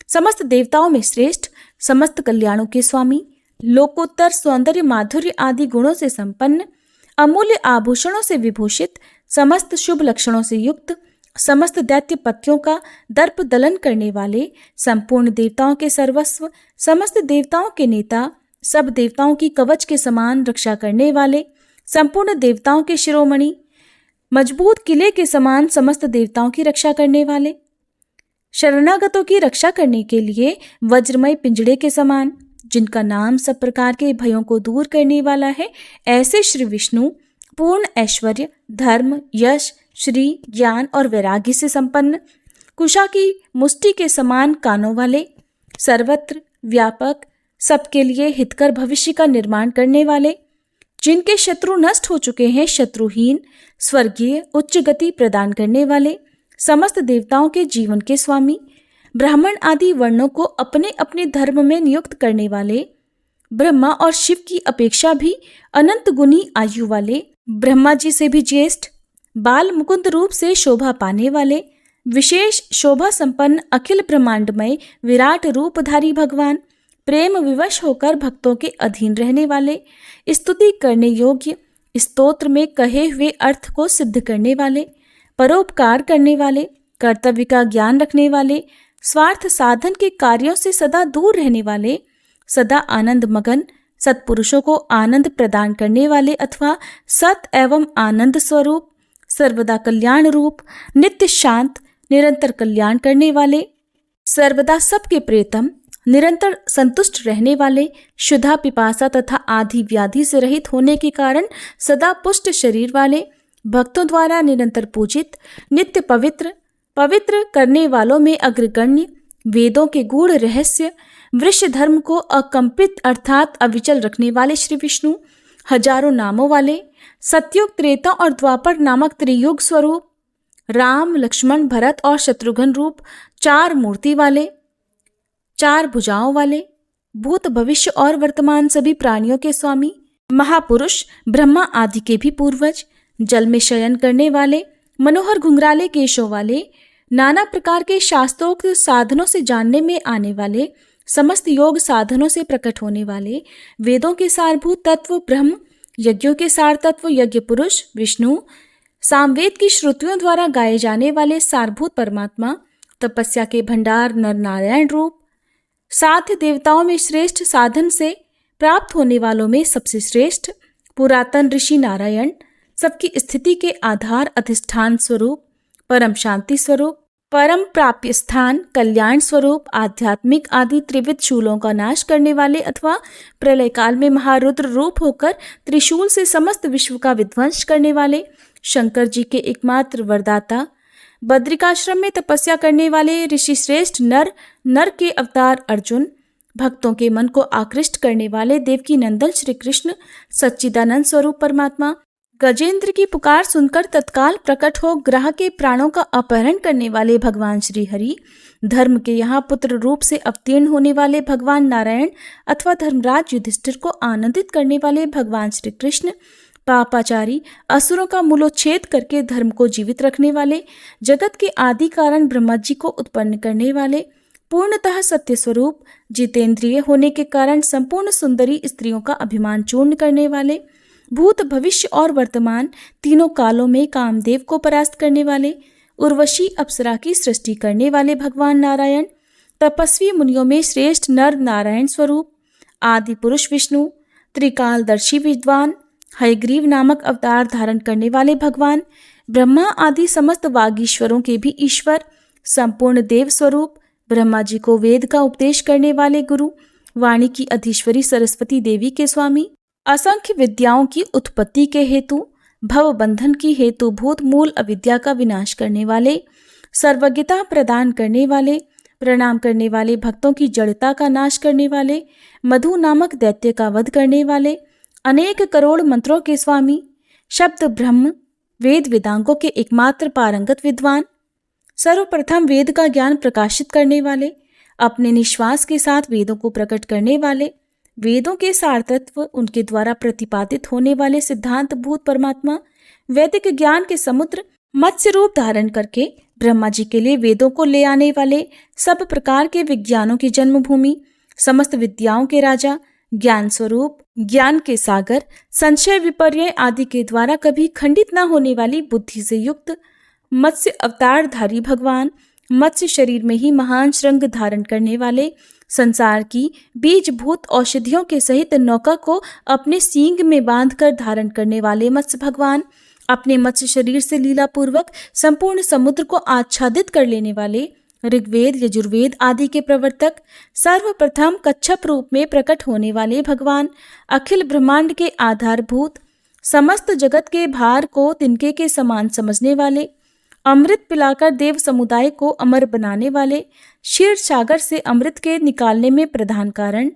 समस्त देवताओं में श्रेष्ठ, समस्त कल्याणों के स्वामी, लोकोत्तर सौंदर्य माधुर्य आदि गुणों से संपन्न, अमूल्य आभूषणों से विभूषित, समस्त शुभ लक्षणों से युक्त, समस्त दैत्य पत्तियों का दर्प दलन करने वाले, संपूर्ण देवताओं के सर्वस्व, समस्त देवताओं के नेता, सब देवताओं की कवच के समान रक्षा करने वाले, संपूर्ण देवताओं के शिरोमणि, मजबूत किले के समान समस्त देवताओं की रक्षा करने वाले, शरणागतों की रक्षा करने के लिए वज्रमय पिंजड़े के समान, जिनका नाम सब प्रकार के भयों को दूर करने वाला है, ऐसे श्री विष्णु पूर्ण ऐश्वर्य, धर्म, यश, श्री, ज्ञान और वैराग्य से संपन्न, कुशा की मुष्टि के समान कानों वाले, सर्वत्र व्यापक, सबके लिए हितकर भविष्य का निर्माण करने वाले, जिनके शत्रु नष्ट हो चुके हैं, शत्रुहीन, स्वर्गीय उच्च गति प्रदान करने वाले, समस्त देवताओं के जीवन के स्वामी, ब्राह्मण आदि वर्णों को अपने अपने धर्म में नियुक्त करने वाले, ब्रह्मा और शिव की अपेक्षा भी अनंत गुनी आयु वाले, ब्रह्मा जी से भी ज्येष्ठ, बाल मुकुंद रूप से शोभा पाने वाले, विशेष शोभा संपन्न अखिल ब्रह्मांडमय विराट रूपधारी भगवान, प्रेम विवश होकर भक्तों के अधीन रहने वाले, स्तुति करने योग्य, स्तोत्र में कहे हुए अर्थ को सिद्ध करने वाले, परोपकार करने वाले, कर्तव्य का ज्ञान रखने वाले, स्वार्थ साधन के कार्यों से सदा दूर रहने वाले, सदा आनंद मगन, सत्पुरुषों को आनंद प्रदान करने वाले अथवा सत एवं आनंद स्वरूप, सर्वदा कल्याण रूप, नित्य शांत, निरंतर कल्याण करने वाले, सर्वदा सबके प्रियतम, निरंतर संतुष्ट रहने वाले, शुद्धा पिपासा तथा आदि व्याधि से रहित होने के कारण सदा पुष्ट शरीर वाले, भक्तों द्वारा निरंतर पूजित, नित्य पवित्र, पवित्र करने वालों में अग्रगण्य, वेदों के गूढ़ रहस्य, वृक्ष धर्म को अकंपित अर्थात अविचल रखने वाले श्री विष्णु, हजारों नामों वाले, सतयुग, त्रेता और द्वापर नामक त्रियुग स्वरूप, राम, लक्ष्मण, भरत और शत्रुघ्न रूप, चार मूर्ति वाले, चार भुजाओं वाले, भूत भविष्य और वर्तमान सभी प्राणियों के स्वामी, महापुरुष, ब्रह्मा आदि के भी पूर्वज, जल में शयन करने वाले, मनोहर घुंघराले केशों वाले, नाना प्रकार के शास्त्रोक्त साधनों से जानने में आने वाले, समस्त योग साधनों से प्रकट होने वाले, वेदों के सारभूत तत्व ब्रह्म, यज्ञों के सार तत्व यज्ञ पुरुष विष्णु, सामवेद की श्रुतियों द्वारा गाए जाने वाले सारभूत परमात्मा, तपस्या के भंडार नर नारायण रूप, साध्य देवताओं में श्रेष्ठ, साधन से प्राप्त होने वालों में सबसे श्रेष्ठ, पुरातन ऋषि नारायण, सबकी स्थिति के आधार अधिष्ठान स्वरूप, परम शांति स्वरूप, परम प्राप्य स्थान, कल्याण स्वरूप, आध्यात्मिक आदि त्रिविध शूलों का नाश करने वाले अथवा प्रलय काल में महारुद्र रूप होकर त्रिशूल से समस्त विश्व का विध्वंस करने वाले, शंकर जी के एकमात्र वरदाता, बद्रिकाश्रम में तपस्या करने वाले ऋषि श्रेष्ठ नर के अवतार अर्जुन, भक्तों के मन को आकृष्ट करने वाले देवकी नंदन श्री कृष्ण, सच्चिदानंद स्वरूप परमात्मा, गजेंद्र की पुकार सुनकर तत्काल प्रकट हो ग्रह के प्राणों का अपहरण करने वाले भगवान श्री हरि, धर्म के यहाँ पुत्र रूप से अवतीर्ण होने वाले भगवान नारायण अथवा धर्मराज युधिष्ठिर को आनंदित करने वाले भगवान श्री कृष्ण, पापाचारी असुरों का मूलोच्छेद करके धर्म को जीवित रखने वाले, जगत के आदि कारण ब्रह्मा जी को उत्पन्न करने वाले, पूर्णतः सत्य स्वरूप, जितेंद्रिय होने के कारण संपूर्ण सुंदरी स्त्रियों का अभिमान चूर्ण करने वाले, भूत भविष्य और वर्तमान तीनों कालों में कामदेव को परास्त करने वाले, उर्वशी अप्सरा की सृष्टि करने वाले भगवान नारायण, तपस्वी मुनियों में श्रेष्ठ नर नारायण स्वरूप, आदि पुरुष विष्णु, त्रिकालदर्शी विद्वान, हयग्रीव नामक अवतार धारण करने वाले भगवान, ब्रह्मा आदि समस्त वागीश्वरों के भी ईश्वर, संपूर्ण देव स्वरूप, ब्रह्मा जी को वेद का उपदेश करने वाले गुरु, वाणी की अधीश्वरी सरस्वती देवी के स्वामी, असंख्य विद्याओं की उत्पत्ति के हेतु, भव बंधन की हेतुभूत मूल अविद्या का विनाश करने वाले, सर्वज्ञता प्रदान करने वाले, प्रणाम करने वाले भक्तों की जड़ता का नाश करने वाले, मधु नामक दैत्य का वध करने वाले, अनेक करोड़ मंत्रों के स्वामी, शब्द ब्रह्म, वेद वेदांगों के एकमात्र पारंगत विद्वान, सर्वप्रथम वेद का ज्ञान प्रकाशित करने वाले, अपने निश्वास के साथ वेदों को प्रकट करने वाले, वेदों के सार तत्व उनके द्वारा प्रतिपादित होने वाले सिद्धांत भूत परमात्मा, वैदिक ज्ञान के समुद्र मत्स्य रूप धारण करके ब्रह्मा जी के लिए वेदों को ले आने वाले, सब प्रकार के विज्ञानों की जन्मभूमि, समस्त विद्याओं के राजा, ज्ञान स्वरूप, ज्ञान के सागर, संशय विपर्य आदि के द्वारा कभी खंडित न होने वाली बुद्धि से युक्त मत्स्य अवतारधारी भगवान, मत्स्य शरीर में ही महान श्रृंग धारण करने वाले, संसार की बीजभूत औषधियों के सहित नौका को अपने सींग में बांधकर धारण करने वाले मत्स्य भगवान, अपने मत्स्य शरीर से लीला पूर्वक संपूर्ण समुद्र को आच्छादित कर लेने वाले, ऋग्वेद यजुर्वेद आदि के प्रवर्तक, सर्वप्रथम कच्छप रूप में प्रकट होने वाले भगवान, अखिल ब्रह्मांड के आधारभूत, समस्त जगत के भार को तिनके के समान समझने वाले, अमृत पिलाकर देव समुदाय को अमर बनाने वाले, क्षीर सागर से अमृत के निकालने में प्रधान कारण,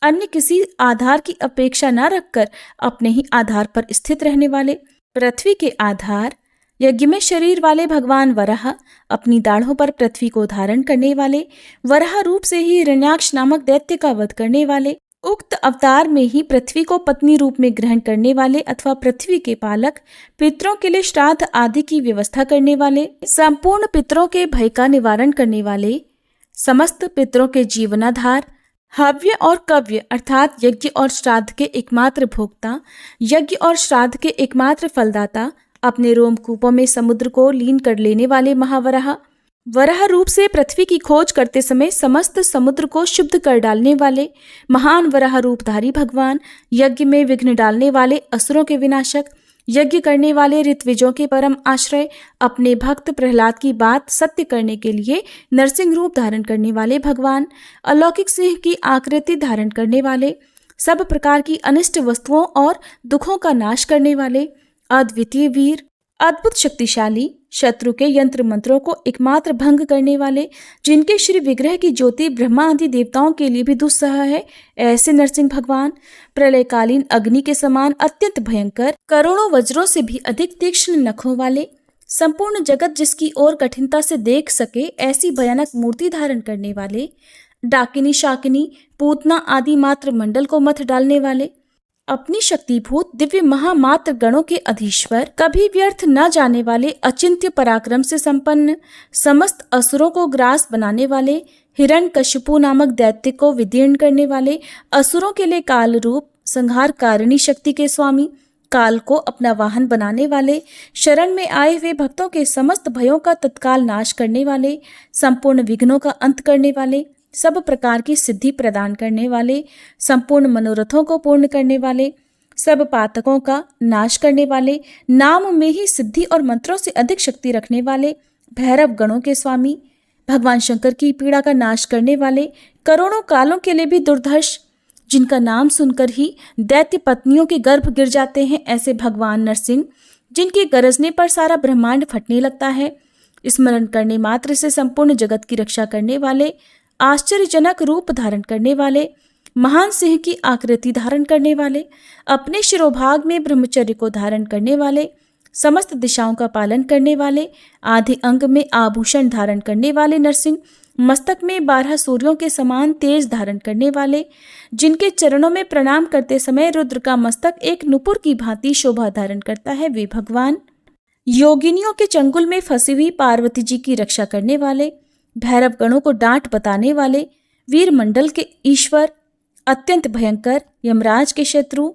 अन्य किसी आधार की अपेक्षा न रखकर अपने ही आधार पर स्थित रहने वाले, पृथ्वी के आधार, यज्ञ में शरीर वाले भगवान वराह, अपनी दाढ़ों पर पृथ्वी को धारण करने वाले, वराह रूप से ही हिरण्याक्ष नामक दैत्य का वध करने वाले, उक्त अवतार में ही पृथ्वी को पत्नी रूप में ग्रहण करने वाले अथवा पृथ्वी के पालक, पितरों के लिए श्राद्ध आदि की व्यवस्था करने वाले, संपूर्ण पितरों के भय का निवारण करने वाले, समस्त पितरों के जीवनाधार, हव्य और कव्य अर्थात यज्ञ और श्राद्ध के एकमात्र भोक्ता, यज्ञ और श्राद्ध के एकमात्र फलदाता, अपने रोमकूपों में समुद्र को लीन कर लेने वाले महावराह, वराह रूप से पृथ्वी की खोज करते समय समस्त समुद्र को शुद्ध कर डालने वाले महान वराह रूपधारी भगवान, यज्ञ में विघ्न डालने वाले असुरों के विनाशक, यज्ञ करने वाले ऋत्विजों के परम आश्रय, अपने भक्त प्रहलाद की बात सत्य करने के लिए नरसिंह रूप धारण करने वाले भगवान, अलौकिक सिंह की आकृति धारण करने वाले, सब प्रकार की अनिष्ट वस्तुओं और दुखों का नाश करने वाले, अद्वितीय वीर, अद्भुत शक्तिशाली, शत्रु के यंत्र मंत्रों को एकमात्र भंग करने वाले, जिनके श्री विग्रह की ज्योति ब्रह्मा आदि देवताओं के लिए भी दुस्सह है, ऐसे नरसिंह भगवान, प्रलयकालीन अग्नि के समान अत्यंत भयंकर, करोड़ों वज्रों से भी अधिक तीक्ष्ण नखों वाले, संपूर्ण जगत जिसकी ओर कठिनता से देख सके ऐसी भयानक मूर्ति धारण करने वाले, डाकिनी शाकिनी पूतना आदि मात्र मंडल को मथ डालने वाले, अपनी शक्तिभूत दिव्य महामात्र गणों के अधीश्वर, कभी व्यर्थ न जाने वाले, अचिंत्य पराक्रम से संपन्न, समस्त असुरों को ग्रास बनाने वाले, हिरण्यकशिपु नामक दैत्य को विदीर्ण करने वाले, असुरों के लिए काल रूप संहार कारिणी शक्ति के स्वामी, काल को अपना वाहन बनाने वाले, शरण में आए हुए भक्तों के समस्त भयों का तत्काल नाश करने वाले, संपूर्ण विघ्नों का अंत करने वाले, सब प्रकार की सिद्धि प्रदान करने वाले, संपूर्ण मनोरथों को पूर्ण करने वाले, सब पातकों का नाश करने वाले, नाम में ही सिद्धि और मंत्रों से अधिक शक्ति रखने वाले, भैरव गणों के स्वामी, भगवान शंकर की पीड़ा का नाश करने वाले, करोड़ों कालों के लिए भी दुर्धर्ष, जिनका नाम सुनकर ही दैत्य पत्नियों के गर्भ गिर जाते हैं, ऐसे भगवान नरसिंह, जिनके गरजने पर सारा ब्रह्मांड फटने लगता है, स्मरण करने मात्र से संपूर्ण जगत की रक्षा करने वाले, आश्चर्यजनक रूप धारण करने वाले, महान सिंह की आकृति धारण करने वाले, अपने शिरोभाग में ब्रह्मचर्य को धारण करने वाले, समस्त दिशाओं का पालन करने वाले, आधे अंग में आभूषण धारण करने वाले नरसिंह, मस्तक में 12 सूर्यों के समान तेज धारण करने वाले, जिनके चरणों में प्रणाम करते समय रुद्र का मस्तक एक नुपुर की भांति शोभा धारण करता है, वे भगवान, योगिनियों के चंगुल में फंसी हुई पार्वती जी की रक्षा करने वाले, भैरव गणों को डांट बताने वाले, वीर मंडल के ईश्वर, अत्यंत भयंकर, यमराज के शत्रु,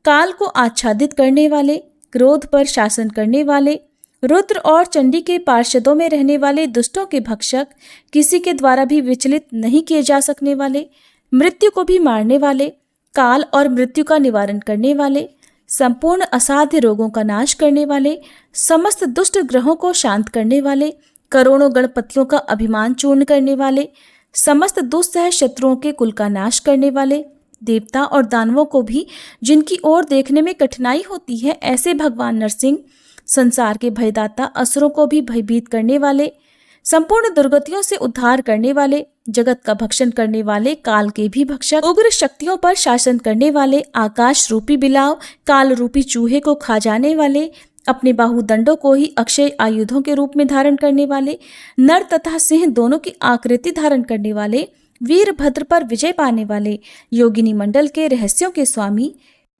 काल को आच्छादित करने वाले, क्रोध पर शासन करने वाले, रुद्र और चंडी के पार्षदों में रहने वाले दुष्टों के भक्षक, किसी के द्वारा भी विचलित नहीं किए जा सकने वाले, मृत्यु को भी मारने वाले, काल और मृत्यु का निवारण करने वाले, संपूर्ण असाध्य रोगों का नाश करने वाले, समस्त दुष्ट ग्रहों को शांत करने वाले, करोड़ों गणपतियों का अभिमान चूर्ण करने वाले, समस्त दुस्सह शत्रुओं के कुल का नाश करने वाले, देवता और दानवों को भी जिनकी ओर देखने में कठिनाई होती है, ऐसे भगवान नरसिंह, संसार के भयदाता, असुरों को भी भयभीत करने वाले, संपूर्ण दुर्गतियों से उद्धार करने वाले, जगत का भक्षण करने वाले, काल के भी भक्षक, उग्र शक्तियों पर शासन करने वाले, आकाश रूपी बिलाव, काल रूपी चूहे को खा जाने वाले, अपने बाहुदंडों को ही अक्षय आयुधों के रूप में धारण करने वाले, नर तथा सिंह दोनों की आकृति धारण करने वाले, वीरभद्र पर विजय पाने वाले, योगिनी मंडल के रहस्यों के स्वामी,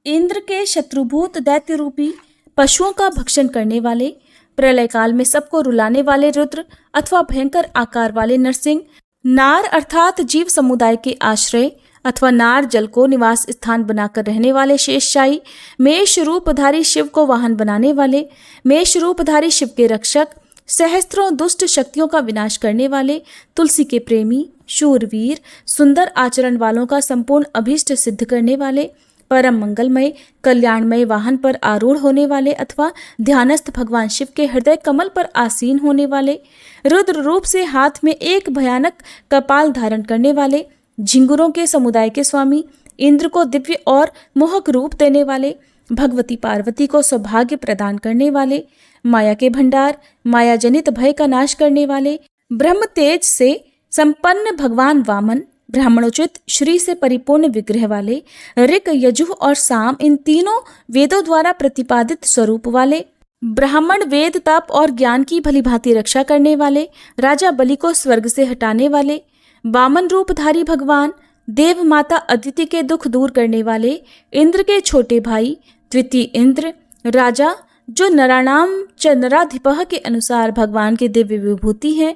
इंद्र के शत्रुभूत दैत्य रूपी पशुओं का भक्षण करने वाले, प्रलय काल में सबको रुलाने वाले रुद्र अथवा भयंकर आकार वाले नरसिंह, नार अर्थात जीव समुदाय के आश्रय अथवा नार जल को निवास स्थान बनाकर रहने वाले शेषशाही, मेष रूपधारी शिव को वाहन बनाने वाले, मेष रूपधारी शिव के रक्षक, सहस्त्रों दुष्ट शक्तियों का विनाश करने वाले, तुलसी के प्रेमी, शूरवीर, सुंदर आचरण वालों का संपूर्ण अभीष्ट सिद्ध करने वाले, परम मंगलमय कल्याणमय वाहन पर आरूढ़ होने वाले अथवा ध्यानस्थ भगवान शिव के हृदय कमल पर आसीन होने वाले, रुद्र रूप से हाथ में एक भयानक कपाल धारण करने वाले, झिंगुरों के समुदाय के स्वामी, इंद्र को दिव्य और मोहक रूप देने वाले, भगवती पार्वती को सौभाग्य प्रदान करने वाले, माया के भंडार, माया जनित भय का नाश करने वाले, ब्रह्म तेज से संपन्न भगवान वामन, ब्राह्मणोचित श्री से परिपूर्ण विग्रह वाले, ऋक यजुः और साम इन तीनों वेदों द्वारा प्रतिपादित स्वरूप वाले, ब्राह्मण वेद तप और ज्ञान की भली भांति रक्षा करने वाले, राजा बलि को स्वर्ग से हटाने वाले, वामन रूपधारी भगवान, देव माता अदिति के दुख दूर करने वाले, इंद्र के छोटे भाई, द्वितीय इंद्र, राजा जो नराणाम च नराधिपः के अनुसार भगवान के दिव्य विभूति हैं,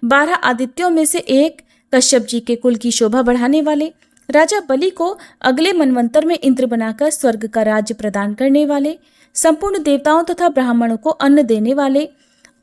12 आदित्यों में से एक, कश्यप जी के कुल की शोभा बढ़ाने वाले, राजा बलि को अगले मनवंतर में इंद्र बनाकर स्वर्ग का राज्य प्रदान करने वाले, संपूर्ण देवताओं तथा ब्राह्मणों को अन्न देने वाले,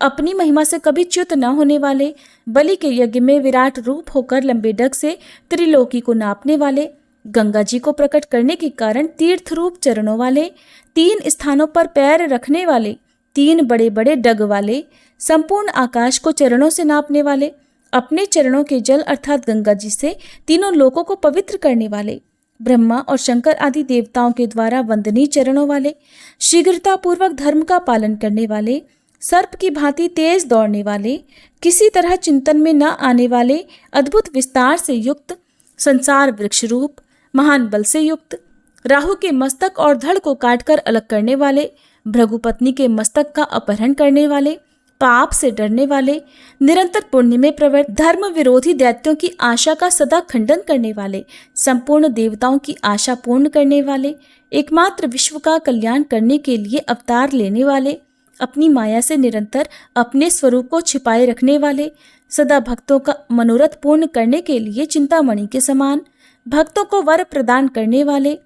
अपनी महिमा से कभी च्युत न होने वाले, बलि के यज्ञ में विराट रूप होकर लंबे डग से त्रिलोकी को नापने वाले, गंगा जी को प्रकट करने के कारण तीर्थ रूप चरणों वाले, 3 स्थानों पर पैर रखने वाले, 3 बड़े बड़े डग वाले, संपूर्ण आकाश को चरणों से नापने वाले, अपने चरणों के जल अर्थात गंगा जी से तीनों लोकों को पवित्र करने वाले, ब्रह्मा और शंकर आदि देवताओं के द्वारा वंदनीय चरणों वाले, शीघ्रता पूर्वक धर्म का पालन करने वाले, सर्प की भांति तेज दौड़ने वाले, किसी तरह चिंतन में न आने वाले, अद्भुत विस्तार से युक्त, संसार वृक्ष रूप, महान बल से युक्त, राहु के मस्तक और धड़ को काटकर अलग करने वाले, भृगुपत्नी के मस्तक का अपहरण करने वाले, पाप से डरने वाले, निरंतर पुण्य में प्रवृत्त, धर्म विरोधी दैत्यों की आशा का सदा खंडन करने वाले, संपूर्ण देवताओं की आशा पूर्ण करने वाले, एकमात्र विश्व का कल्याण करने के लिए अवतार लेने वाले, अपनी माया से निरंतर अपने स्वरूप को छिपाए रखने वाले, सदा भक्तों का मनोरथ पूर्ण करने के लिए चिंतामणि के समान, भक्तों को वर प्रदान करने वाले,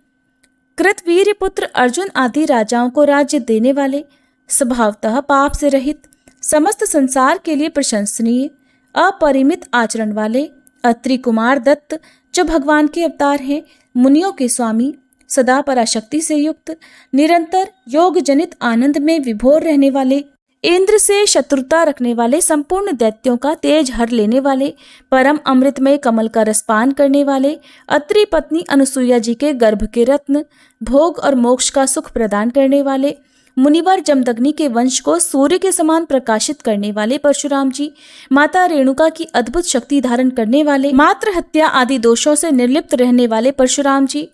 कृतवीर्य पुत्र अर्जुन आदि राजाओं को राज्य देने वाले, स्वभावतः पाप से रहित, समस्त संसार के लिए प्रशंसनीय, अपरिमित आचरण वाले, अत्रि कुमार दत्त जो भगवान के अवतार हैं, मुनियों के स्वामी, सदा पराशक्ति से युक्त, निरंतर योग जनित आनंद में विभोर रहने वाले, इंद्र से शत्रुता रखने वाले, संपूर्ण दैत्यों का तेज हर लेने वाले, परम अमृतमय कमल का रसपान करने वाले, अत्रि पत्नी अनुसुईया जी के गर्भ के रत्न, भोग और मोक्ष का सुख प्रदान करने वाले, मुनिवर जमदग्नि के वंश को सूर्य के समान प्रकाशित करने वाले परशुराम जी, माता रेणुका की अद्भुत शक्ति धारण करने वाले, मात्र हत्या आदि दोषों से निर्लिप्त रहने वाले परशुराम जी,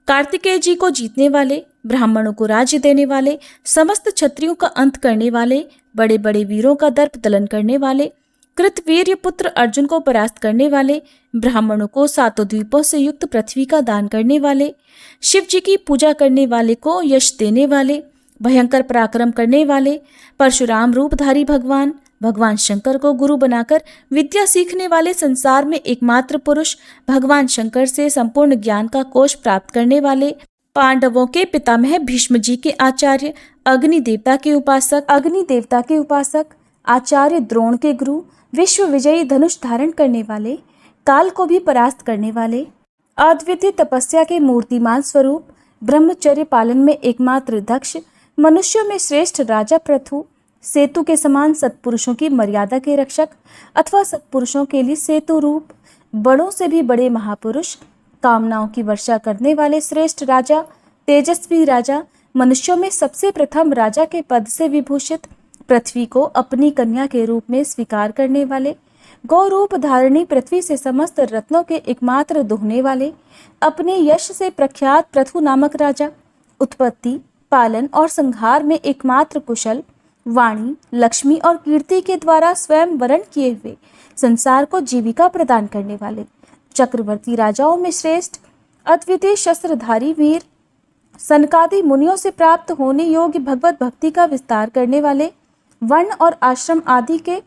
कार्तिकेय जी को जीतने वाले, ब्राह्मणों को राज्य देने वाले, समस्त क्षत्रियों का अंत करने वाले, बड़े बड़े वीरों का दर्प दलन करने वाले, कृतवीर्य पुत्र अर्जुन को परास्त करने वाले, ब्राह्मणों को 7 द्वीपों से युक्त पृथ्वी का दान करने वाले, शिव जी की पूजा करने वाले को यश देने वाले, भयंकर पराक्रम करने वाले, परशुराम रूपधारी भगवान, भगवान शंकर को गुरु बनाकर विद्या सीखने वाले, संसार में एकमात्र पुरुष, भगवान शंकर से संपूर्ण ज्ञान का कोश प्राप्त करने वाले, पांडवों के पितामह भीष्म जी के आचार्य, अग्नि देवता के उपासक आचार्य द्रोण के गुरु, विश्व विजयी धनुष धारण करने वाले, काल को भी परास्त करने वाले, अद्वितीय तपस्या के मूर्तिमान स्वरूप, ब्रह्मचर्य पालन में एकमात्र दक्ष, मनुष्यों में श्रेष्ठ राजा पृथु, सेतु के समान सत्पुरुषों की मर्यादा के रक्षक अथवा सत्पुरुषों के लिए सेतु रूप, बड़ों से भी बड़े महापुरुष, कामनाओं की वर्षा करने वाले श्रेष्ठ राजा, तेजस्वी राजा, मनुष्यों में सबसे प्रथम राजा के पद से विभूषित, पृथ्वी को अपनी कन्या के रूप में स्वीकार करने वाले, गौ रूप धारणी पृथ्वी से समस्त रत्नों के एकमात्र दुहने वाले, अपने यश से प्रख्यात पृथु नामक राजा, उत्पत्ति, पालन और संहार में एकमात्र कुशल, वाणी, लक्ष्मी और कीर्ति के द्वारा स्वयं वरण किए हुए संसार को जीविका प्रदान करने वाले, चक्रवर्ती राजाओं में श्रेष्ठ, अद्वितीय शस्त्रधारी वीर, सनकादि मुनियों से प्राप्त होने योग्य भगवत भक्ति का विस्तार करने वाले, वर्ण और आश्रम आदि के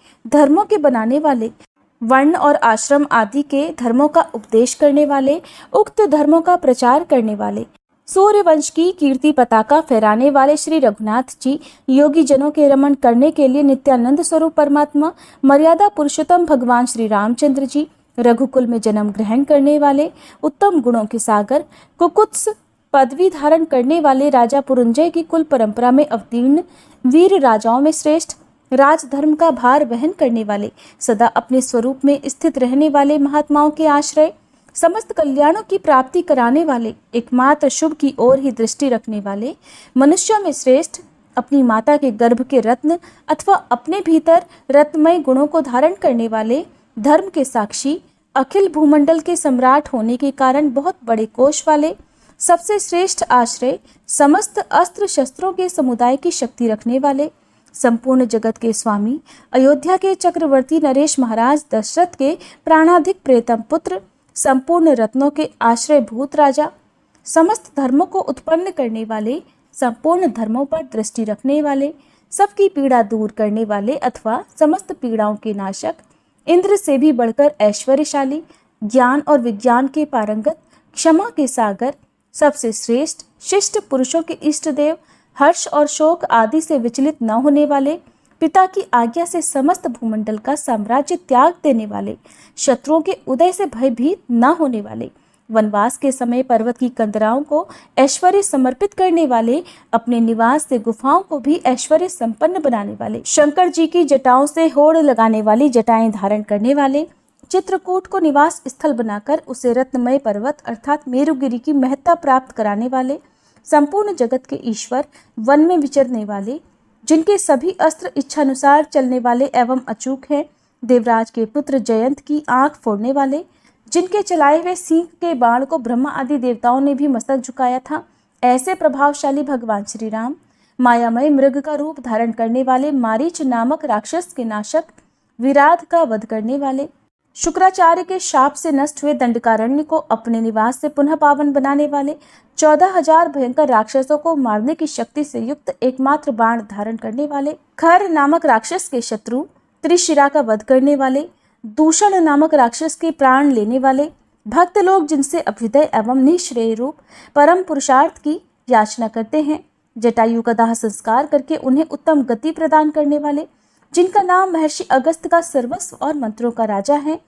धर्मों का उपदेश करने वाले, उक्त धर्मों का प्रचार करने वाले, सूर्यवंश की कीर्ति पताका फहराने वाले श्री रघुनाथ जी, योगी जनों के रमण करने के लिए नित्यानंद स्वरूप परमात्मा, मर्यादा पुरुषोत्तम भगवान श्री रामचंद्र जी, रघुकुल में जन्म ग्रहण करने वाले, उत्तम गुणों के सागर, कुकुत्स पदवी धारण करने वाले राजा पुरंजय की कुल परंपरा में अवतीर्ण वीर राजाओं में श्रेष्ठ, राजधर्म का भार वहन करने वाले, सदा अपने स्वरूप में स्थित रहने वाले महात्माओं के आश्रय, समस्त कल्याणों की प्राप्ति कराने वाले, एकमात्र शुभ की ओर ही दृष्टि रखने वाले, मनुष्यों में श्रेष्ठ, अपनी माता के गर्भ के रत्न अथवा अपने भीतर रत्नमय गुणों को धारण करने वाले, धर्म के साक्षी, अखिल भूमंडल के सम्राट होने के कारण बहुत बड़े कोष वाले, सबसे श्रेष्ठ आश्रय, समस्त अस्त्र शस्त्रों के समुदाय की शक्ति रखने वाले, संपूर्ण जगत के स्वामी, अयोध्या के चक्रवर्ती नरेश महाराज दशरथ के प्राणाधिक प्रियतम पुत्र, संपूर्ण रत्नों के आश्रयभूत राजा, समस्त धर्मों को उत्पन्न करने वाले, संपूर्ण धर्मों पर दृष्टि रखने वाले, सबकी पीड़ा दूर करने वाले अथवा समस्त पीड़ाओं के नाशक, इंद्र से भी बढ़कर ऐश्वर्यशाली, ज्ञान और विज्ञान के पारंगत, क्षमा के सागर, सबसे श्रेष्ठ, शिष्ट पुरुषों के इष्ट देव, हर्ष और शोक आदि से विचलित न होने वाले, पिता की आज्ञा से समस्त भूमंडल का साम्राज्य त्याग देने वाले, शत्रुओं के उदय से भयभीत न होने वाले, वनवास के समय पर्वत की कंदराओं को ऐश्वर्य समर्पित करने वाले, अपने निवास से गुफाओं को भी ऐश्वर्य संपन्न बनाने वाले, शंकर जी की जटाओं से होड़ लगाने वाली जटाएं धारण करने वाले, चित्रकूट को निवास स्थल बनाकर उसे रत्नमय पर्वत अर्थात मेरुगिरी की महत्ता प्राप्त कराने वाले, संपूर्ण जगत के ईश्वर, वन में विचरने वाले, जिनके सभी अस्त्र इच्छानुसार चलने वाले एवं अचूक हैं, देवराज के पुत्र जयंत की आंख फोड़ने वाले, जिनके चलाए हुए सिंह के बाण को ब्रह्मा आदि देवताओं ने भी मस्तक झुकाया था, ऐसे प्रभावशाली भगवान श्री राम, मायामय मृग का रूप धारण करने वाले, मारीच नामक राक्षस के नाशक, विराध का वध करने वाले, शुक्राचार्य के शाप से नष्ट हुए दंडकारण्य को अपने निवास से पुनः पावन बनाने वाले, 14,000 भयंकर राक्षसों को मारने की शक्ति से युक्त एकमात्र बाण धारण करने वाले, खर नामक राक्षस के शत्रु, त्रिशिरा का वध करने वाले, दूषण नामक राक्षस के प्राण लेने वाले, भक्त लोग जिनसे अभ्युदय एवं निःश्रेय रूप परम पुरुषार्थ की याचना करते हैं, जटायु का दाह संस्कार करके उन्हें उत्तम गति प्रदान करने वाले, जिनका नाम महर्षि अगस्त का सर्वस्व और मंत्रों का राजा है,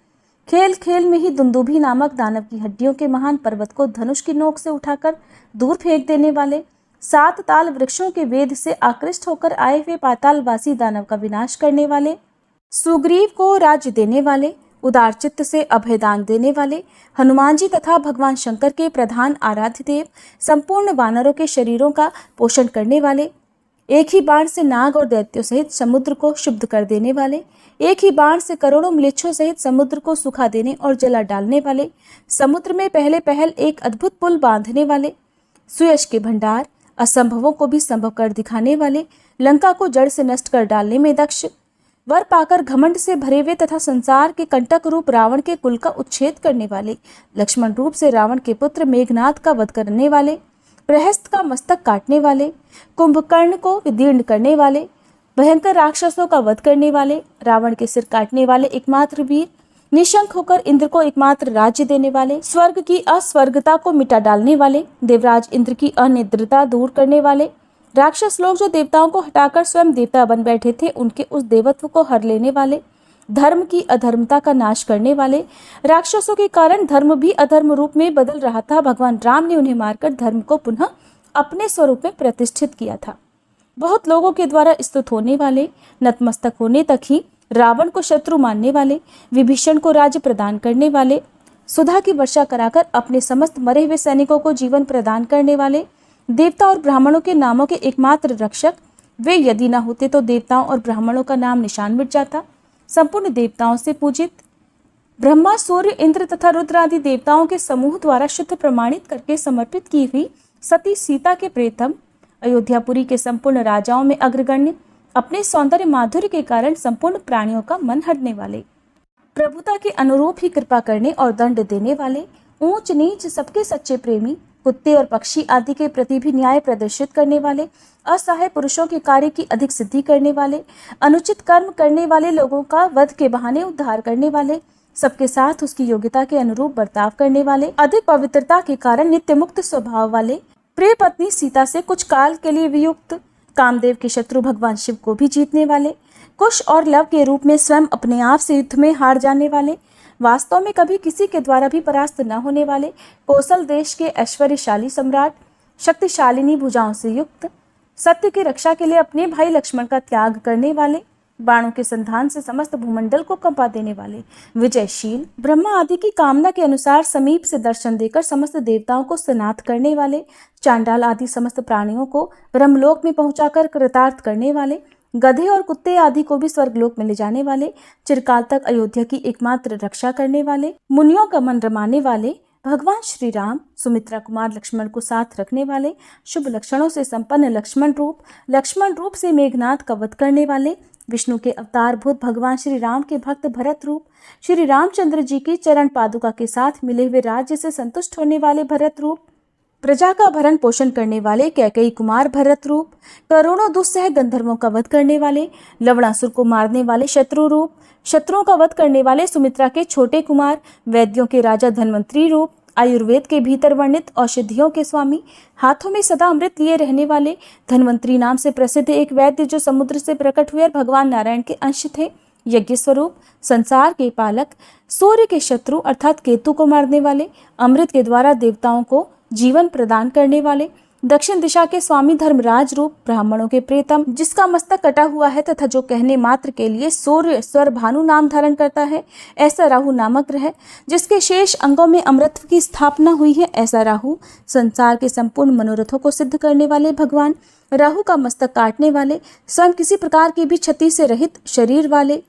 खेल खेल में ही दुंदुभी नामक दानव की हड्डियों के महान पर्वत को धनुष की नोक से उठाकर दूर फेंक देने वाले, 7 ताल वृक्षों के वेद से आकृष्ट होकर आए हुए पातालवासी दानव का विनाश करने वाले, सुग्रीव को राज्य देने वाले, उदार चित्त से अभयदान देने वाले, हनुमान जी तथा भगवान शंकर के प्रधान आराध्य देव, संपूर्ण वानरों के शरीरों का पोषण करने वाले, एक ही बाण से नाग और दैत्यों सहित समुद्र को शुद्ध कर देने वाले, एक ही बाण से करोड़ों म्लेच्छों सहित समुद्र को सुखा देने और जला डालने वाले, समुद्र में पहले पहल एक अद्भुत पुल बांधने वाले, सुयश के भंडार, असंभवों को भी संभव कर दिखाने वाले, लंका को जड़ से नष्ट कर डालने में दक्ष, वर पाकर घमंड से भरे हुए तथा संसार के कंटक रूप रावण के कुल का उच्छेद करने वाले, लक्ष्मण रूप से रावण के पुत्र मेघनाद का वध करने वाले, प्रहस्त का मस्तक काटने वाले, कुंभकर्ण को विदीर्ण करने वाले, भयंकर राक्षसों का वध करने वाले, रावण के सिर काटने वाले एकमात्र वीर, निशंक होकर इंद्र को एकमात्र राज्य देने वाले, स्वर्ग की अस्वर्गता को मिटा डालने वाले, देवराज इंद्र की अनिद्रता दूर करने वाले, राक्षस लोग जो देवताओं को हटाकर स्वयं देवता बन बैठे थे उनके उस देवत्व को हर लेने वाले, धर्म की अधर्मता का नाश करने वाले, राक्षसों के कारण धर्म भी अधर्म रूप में बदल रहा था। भगवान राम ने उन्हें मारकर धर्म को पुनः अपने स्वरूप में प्रतिष्ठित किया था। बहुत लोगों के द्वारा स्तुत होने वाले, नतमस्तक होने तक ही रावण को शत्रु मानने वाले, विभीषण को राज्य प्रदान करने वाले, सुधा की वर्षा कराकर अपने समस्त मरे हुए सैनिकों को जीवन प्रदान करने वाले, देवता और ब्राह्मणों के नामों के एकमात्र रक्षक, वे यदि न होते तो देवताओं और ब्राह्मणों का नाम निशान मिट जाता। संपूर्ण देवताओं से पूजित, ब्रह्मा, सूर्य, इंद्र तथा रुद्र आदि देवताओं के समूह द्वारा शुद्ध प्रमाणित करके समर्पित की हुई सती सीता के प्रियतम, अयोध्यापुरी के संपूर्ण राजाओं में अग्रगण्य, अपने सौंदर्य माधुर्य के कारण संपूर्ण प्राणियों का मन हरने वाले, प्रभुता के अनुरूप ही कृपा करने और दंड देने वाले, ऊंच नीच सबके सच्चे प्रेमी, कुत्ते और पक्षी आदि के प्रति भी न्याय प्रदर्शित करने वाले, असहाय पुरुषों के कार्य की अधिक सिद्धि करने वाले, अनुचित कर्म करने वाले लोगों का वध के बहाने उद्धार करने वाले, सबके साथ उसकी योग्यता के अनुरूप बर्ताव करने वाले, अधिक पवित्रता के कारण नित्य मुक्त स्वभाव वाले, प्रिय पत्नी सीता से कुछ काल के लिए वियुक्त, कामदेव के शत्रु भगवान शिव को भी जीतने वाले, कुश और लव के रूप में स्वयं अपने आप से युद्ध में हार जाने वाले, वास्तव में कभी किसी के द्वारा भी परास्त न होने वाले, कौशल देश के ऐश्वर्यशाली सम्राट, शक्तिशालिनी भुजाओं से युक्त, सत्य की रक्षा के लिए अपने भाई लक्ष्मण का त्याग करने वाले, बाणों के संधान से समस्त भूमंडल को कंपा देने वाले, विजयशील, ब्रह्मा आदि की कामना के अनुसार समीप से दर्शन देकर समस्त देवताओं को स्नात करने वाले, चांडाल आदि समस्त प्राणियों को ब्रह्मलोक में पहुंचाकर कृतार्थ करने वाले, गधे और कुत्ते आदि को भी स्वर्गलोक में ले जाने वाले, चिरकाल तक अयोध्या की एकमात्र रक्षा करने वाले, मुनियों का मन रमाने वाले, भगवान श्री राम, सुमित्रा कुमार लक्ष्मण को साथ रखने वाले, शुभ लक्षणों से संपन्न लक्ष्मण रूप से मेघनाथ का वध करने वाले, विष्णु के अवतार भूत भगवान श्री राम के भक्त भरत रूप, श्री रामचंद्र जी की चरण पादुका के साथ मिले हुए राज्य से संतुष्ट होने वाले भरत रूप, प्रजा का भरण पोषण करने वाले कैकेयी कुमार भरत रूप, करोड़ों दुस्सह गंधर्वों का वध करने वाले, लवणासुर को मारने वाले शत्रु रूप, शत्रुओं का वध करने वाले सुमित्रा के छोटे कुमार, वैद्यों के राजा धन्वंतरी रूप, आयुर्वेद के भीतर वर्णित औषधियों के स्वामी, हाथों में सदा अमृत लिए रहने वाले, धन्वंतरी नाम से प्रसिद्ध एक वैद्य जो समुद्र से प्रकट हुए और भगवान नारायण के अंश थे, यज्ञ स्वरूप, संसार के पालक, सूर्य के शत्रु अर्थात केतु को मारने वाले, अमृत के द्वारा देवताओं को जीवन प्रदान करने वाले, दक्षिण दिशा के स्वामी धर्मराज रूप, ब्राह्मणों के प्रियतम, जिसका मस्तक कटा हुआ है तथा जो कहने मात्र के लिए सूर्य स्वर भानु नाम धारण करता है, ऐसा राहु नामक ग्रह, जिसके शेष अंगों में अमृतत्व की स्थापना हुई है, ऐसा राहु, संसार के संपूर्ण मनोरथों को सिद्ध करने वाले भगवान, राहु का मस्तक काटने वाले, स्वयं किसी प्रकार की भी क्षति से रहित शरीर वाले,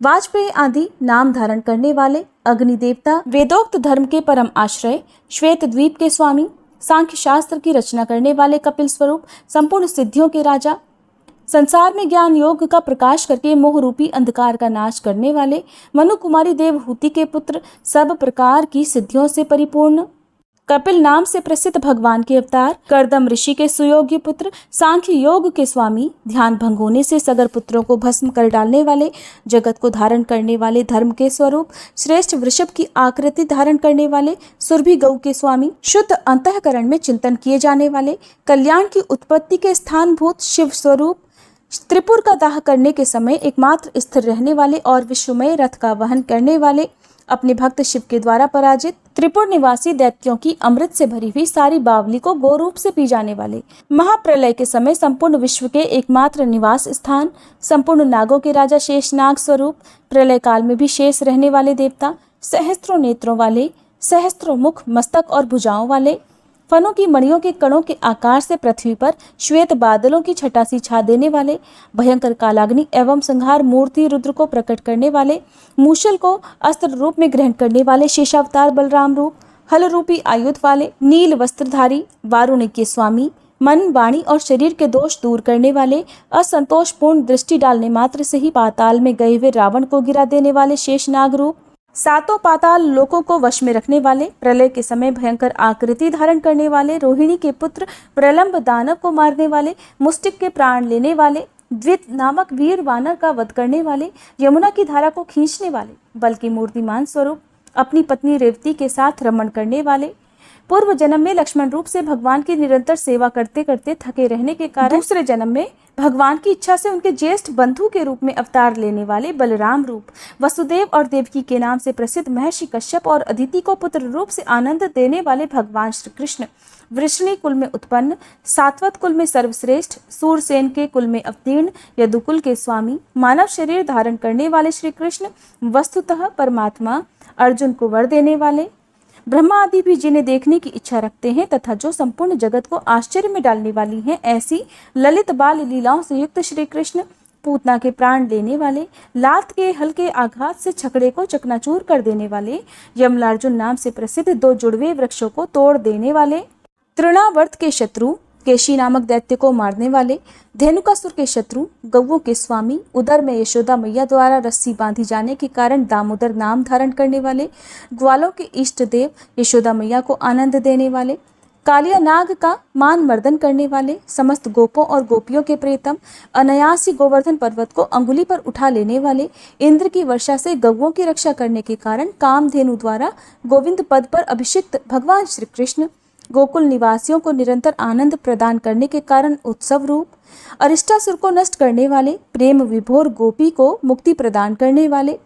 वाजपेयी आदि नाम धारण करने वाले, अग्नि देवता, वेदोक्त धर्म के परम आश्रय, श्वेत द्वीप के स्वामी, सांख्य शास्त्र की रचना करने वाले कपिल स्वरूप, संपूर्ण सिद्धियों के राजा, संसार में ज्ञान योग का प्रकाश करके मोह रूपी अंधकार का नाश करने वाले, मनु कुमारी देवहूति के पुत्र, सब प्रकार की सिद्धियों से परिपूर्ण, कपिल नाम से प्रसिद्ध भगवान के अवतार, कर्दम ऋषि के सुयोग्य पुत्र, सांख्य योग के स्वामी, ध्यान भंग होने से सगर पुत्रों को भस्म कर डालने वाले, जगत को धारण करने वाले धर्म के स्वरूप, श्रेष्ठ वृषभ की आकृति धारण करने वाले, सुरभि गौ के स्वामी, शुद्ध अंतःकरण में चिंतन किए जाने वाले, कल्याण की उत्पत्ति के स्थानभूत शिव स्वरूप, त्रिपुर का दाह करने के समय एकमात्र स्थिर रहने वाले और विश्वमय रथ का वहन करने वाले, अपने भक्त शिव के द्वारा पराजित त्रिपुर निवासी दैत्यों की अमृत से भरी हुई सारी बावली को गोरूप से पी जाने वाले, महाप्रलय के समय संपूर्ण विश्व के एकमात्र निवास स्थान, संपूर्ण नागों के राजा शेषनाग स्वरूप, प्रलय काल में भी शेष रहने वाले देवता, सहस्त्रों नेत्रों वाले, सहस्त्रों मुख, मस्तक और भुजाओं वाले, फनों की मणियों के कणों के आकार से पृथ्वी पर श्वेत बादलों की छटा सी छा देने वाले, भयंकर कालाग्नि एवं संहार मूर्ति रुद्र को प्रकट करने वाले, मूषल को अस्त्र रूप में ग्रहण करने वाले शेषावतार बलराम रूप, हल रूपी आयुध वाले, नील वस्त्रधारी, वारुणी के स्वामी, मन, वाणी और शरीर के दोष दूर करने वाले, असंतोषपूर्ण दृष्टि डालने मात्र से ही पाताल में गए हुए रावण को गिरा देने वाले शेषनाग रूप, सातों पाताल लोकों को वश में रखने वाले, प्रलय के समय भयंकर आकृति धारण करने वाले, रोहिणी के पुत्र प्रलंब दानव को मारने वाले, मुष्टिक के प्राण लेने वाले, द्वित नामक वीर वानर का वध करने वाले, यमुना की धारा को खींचने वाले, बल की मूर्तिमान स्वरूप अपनी पत्नी रेवती के साथ रमण करने वाले, पूर्व जन्म में लक्ष्मण रूप से भगवान की निरंतर सेवा करते करते थके रहने के कारण दूसरे जन्म में भगवान की इच्छा से उनके ज्येष्ठ बंधु के रूप में अवतार लेने वाले बलराम रूप, वसुदेव और देवकी के नाम से प्रसिद्ध महर्षि कश्यप और अदिति को पुत्र रूप से आनंद देने वाले भगवान श्री कृष्ण, वृष्णि कुल में उत्पन्न, सात्वत कुल में सर्वश्रेष्ठ, सूरसेन के कुल में अवतीर्ण, यदुकुल के स्वामी, मानव शरीर धारण करने वाले श्री कृष्ण वस्तुतः परमात्मा, अर्जुन को वर देने वाले, ब्रह्मा आदि भी जिन्हें देखने की इच्छा रखते हैं तथा जो संपूर्ण जगत को आश्चर्य में डालने वाली हैं, ऐसी ललित बाल लीलाओं से युक्त श्री कृष्ण, पूतना के प्राण लेने वाले, लात के हल्के आघात से छकड़े को चकनाचूर कर देने वाले, यमलार्जुन नाम से प्रसिद्ध 2 जुड़वे वृक्षों को तोड़ देने वाले, तृणावर्त के शत्रु केशी नामक दैत्य को मारने वाले, धेनुकासुर के शत्रु, गौओं के स्वामी, उदर में यशोदा मैया द्वारा रस्सी बांधी जाने के कारण दामोदर नाम धारण करने वाले, ग्वालों के इष्ट देव, यशोदा मैया को आनंद देने वाले, कालिया नाग का मान मर्दन करने वाले, समस्त गोपों और गोपियों के प्रियतम, अनायासी गोवर्धन पर्वत को अंगुली पर उठा लेने वाले, इंद्र की वर्षा से गौओं की रक्षा करने के कारण कामधेनु द्वारा गोविंद पद पर अभिषिक्त भगवान श्री कृष्ण, गोकुल निवासियों को निरंतर आनंद प्रदान करने के कारण उत्सव रूप, अरिष्टासुर को नष्ट करने वाले, प्रेम विभोर गोपी को मुक्ति प्रदान करने वाले,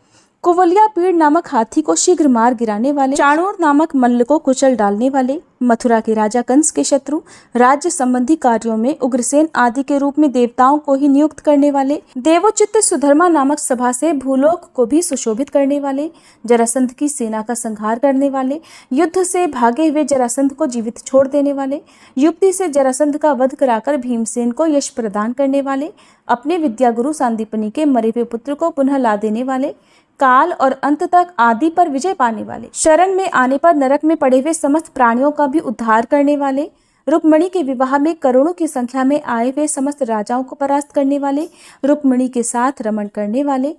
कुवलिया पीड़ नामक हाथी को शीघ्र मार गिराने वाले, चाणूर नामक मल्ल को कुचल डालने वाले, मथुरा के राजा कंस के शत्रु, राज्य संबंधी कार्यों में उग्रसेन आदि के रूप में देवताओं को ही नियुक्त करने वाले, देवोचित सुधर्मा नामक सभा से भूलोक को भी सुशोभित करने वाले, जरासंध की सेना का संहार करने वाले, युद्ध से भागे हुए जरासंध को जीवित छोड़ देने वाले, युक्ति से जरासंध का वध कराकर भीमसेन को यश प्रदान करने वाले, अपने विद्या गुरु सांदीपनि के मरे हुए पुत्र को पुनः ला देने वाले, काल और अंत तक आदि पर विजय पाने वाले, शरण में आने पर नरक में पड़े हुए समस्त प्राणियों का भी उद्धार करने वाले, रुक्मणी के विवाह में करोड़ों की संख्या में आए हुए समस्त राजाओं को परास्त करने वाले, रुक्मणी के साथ रमण करने वाले,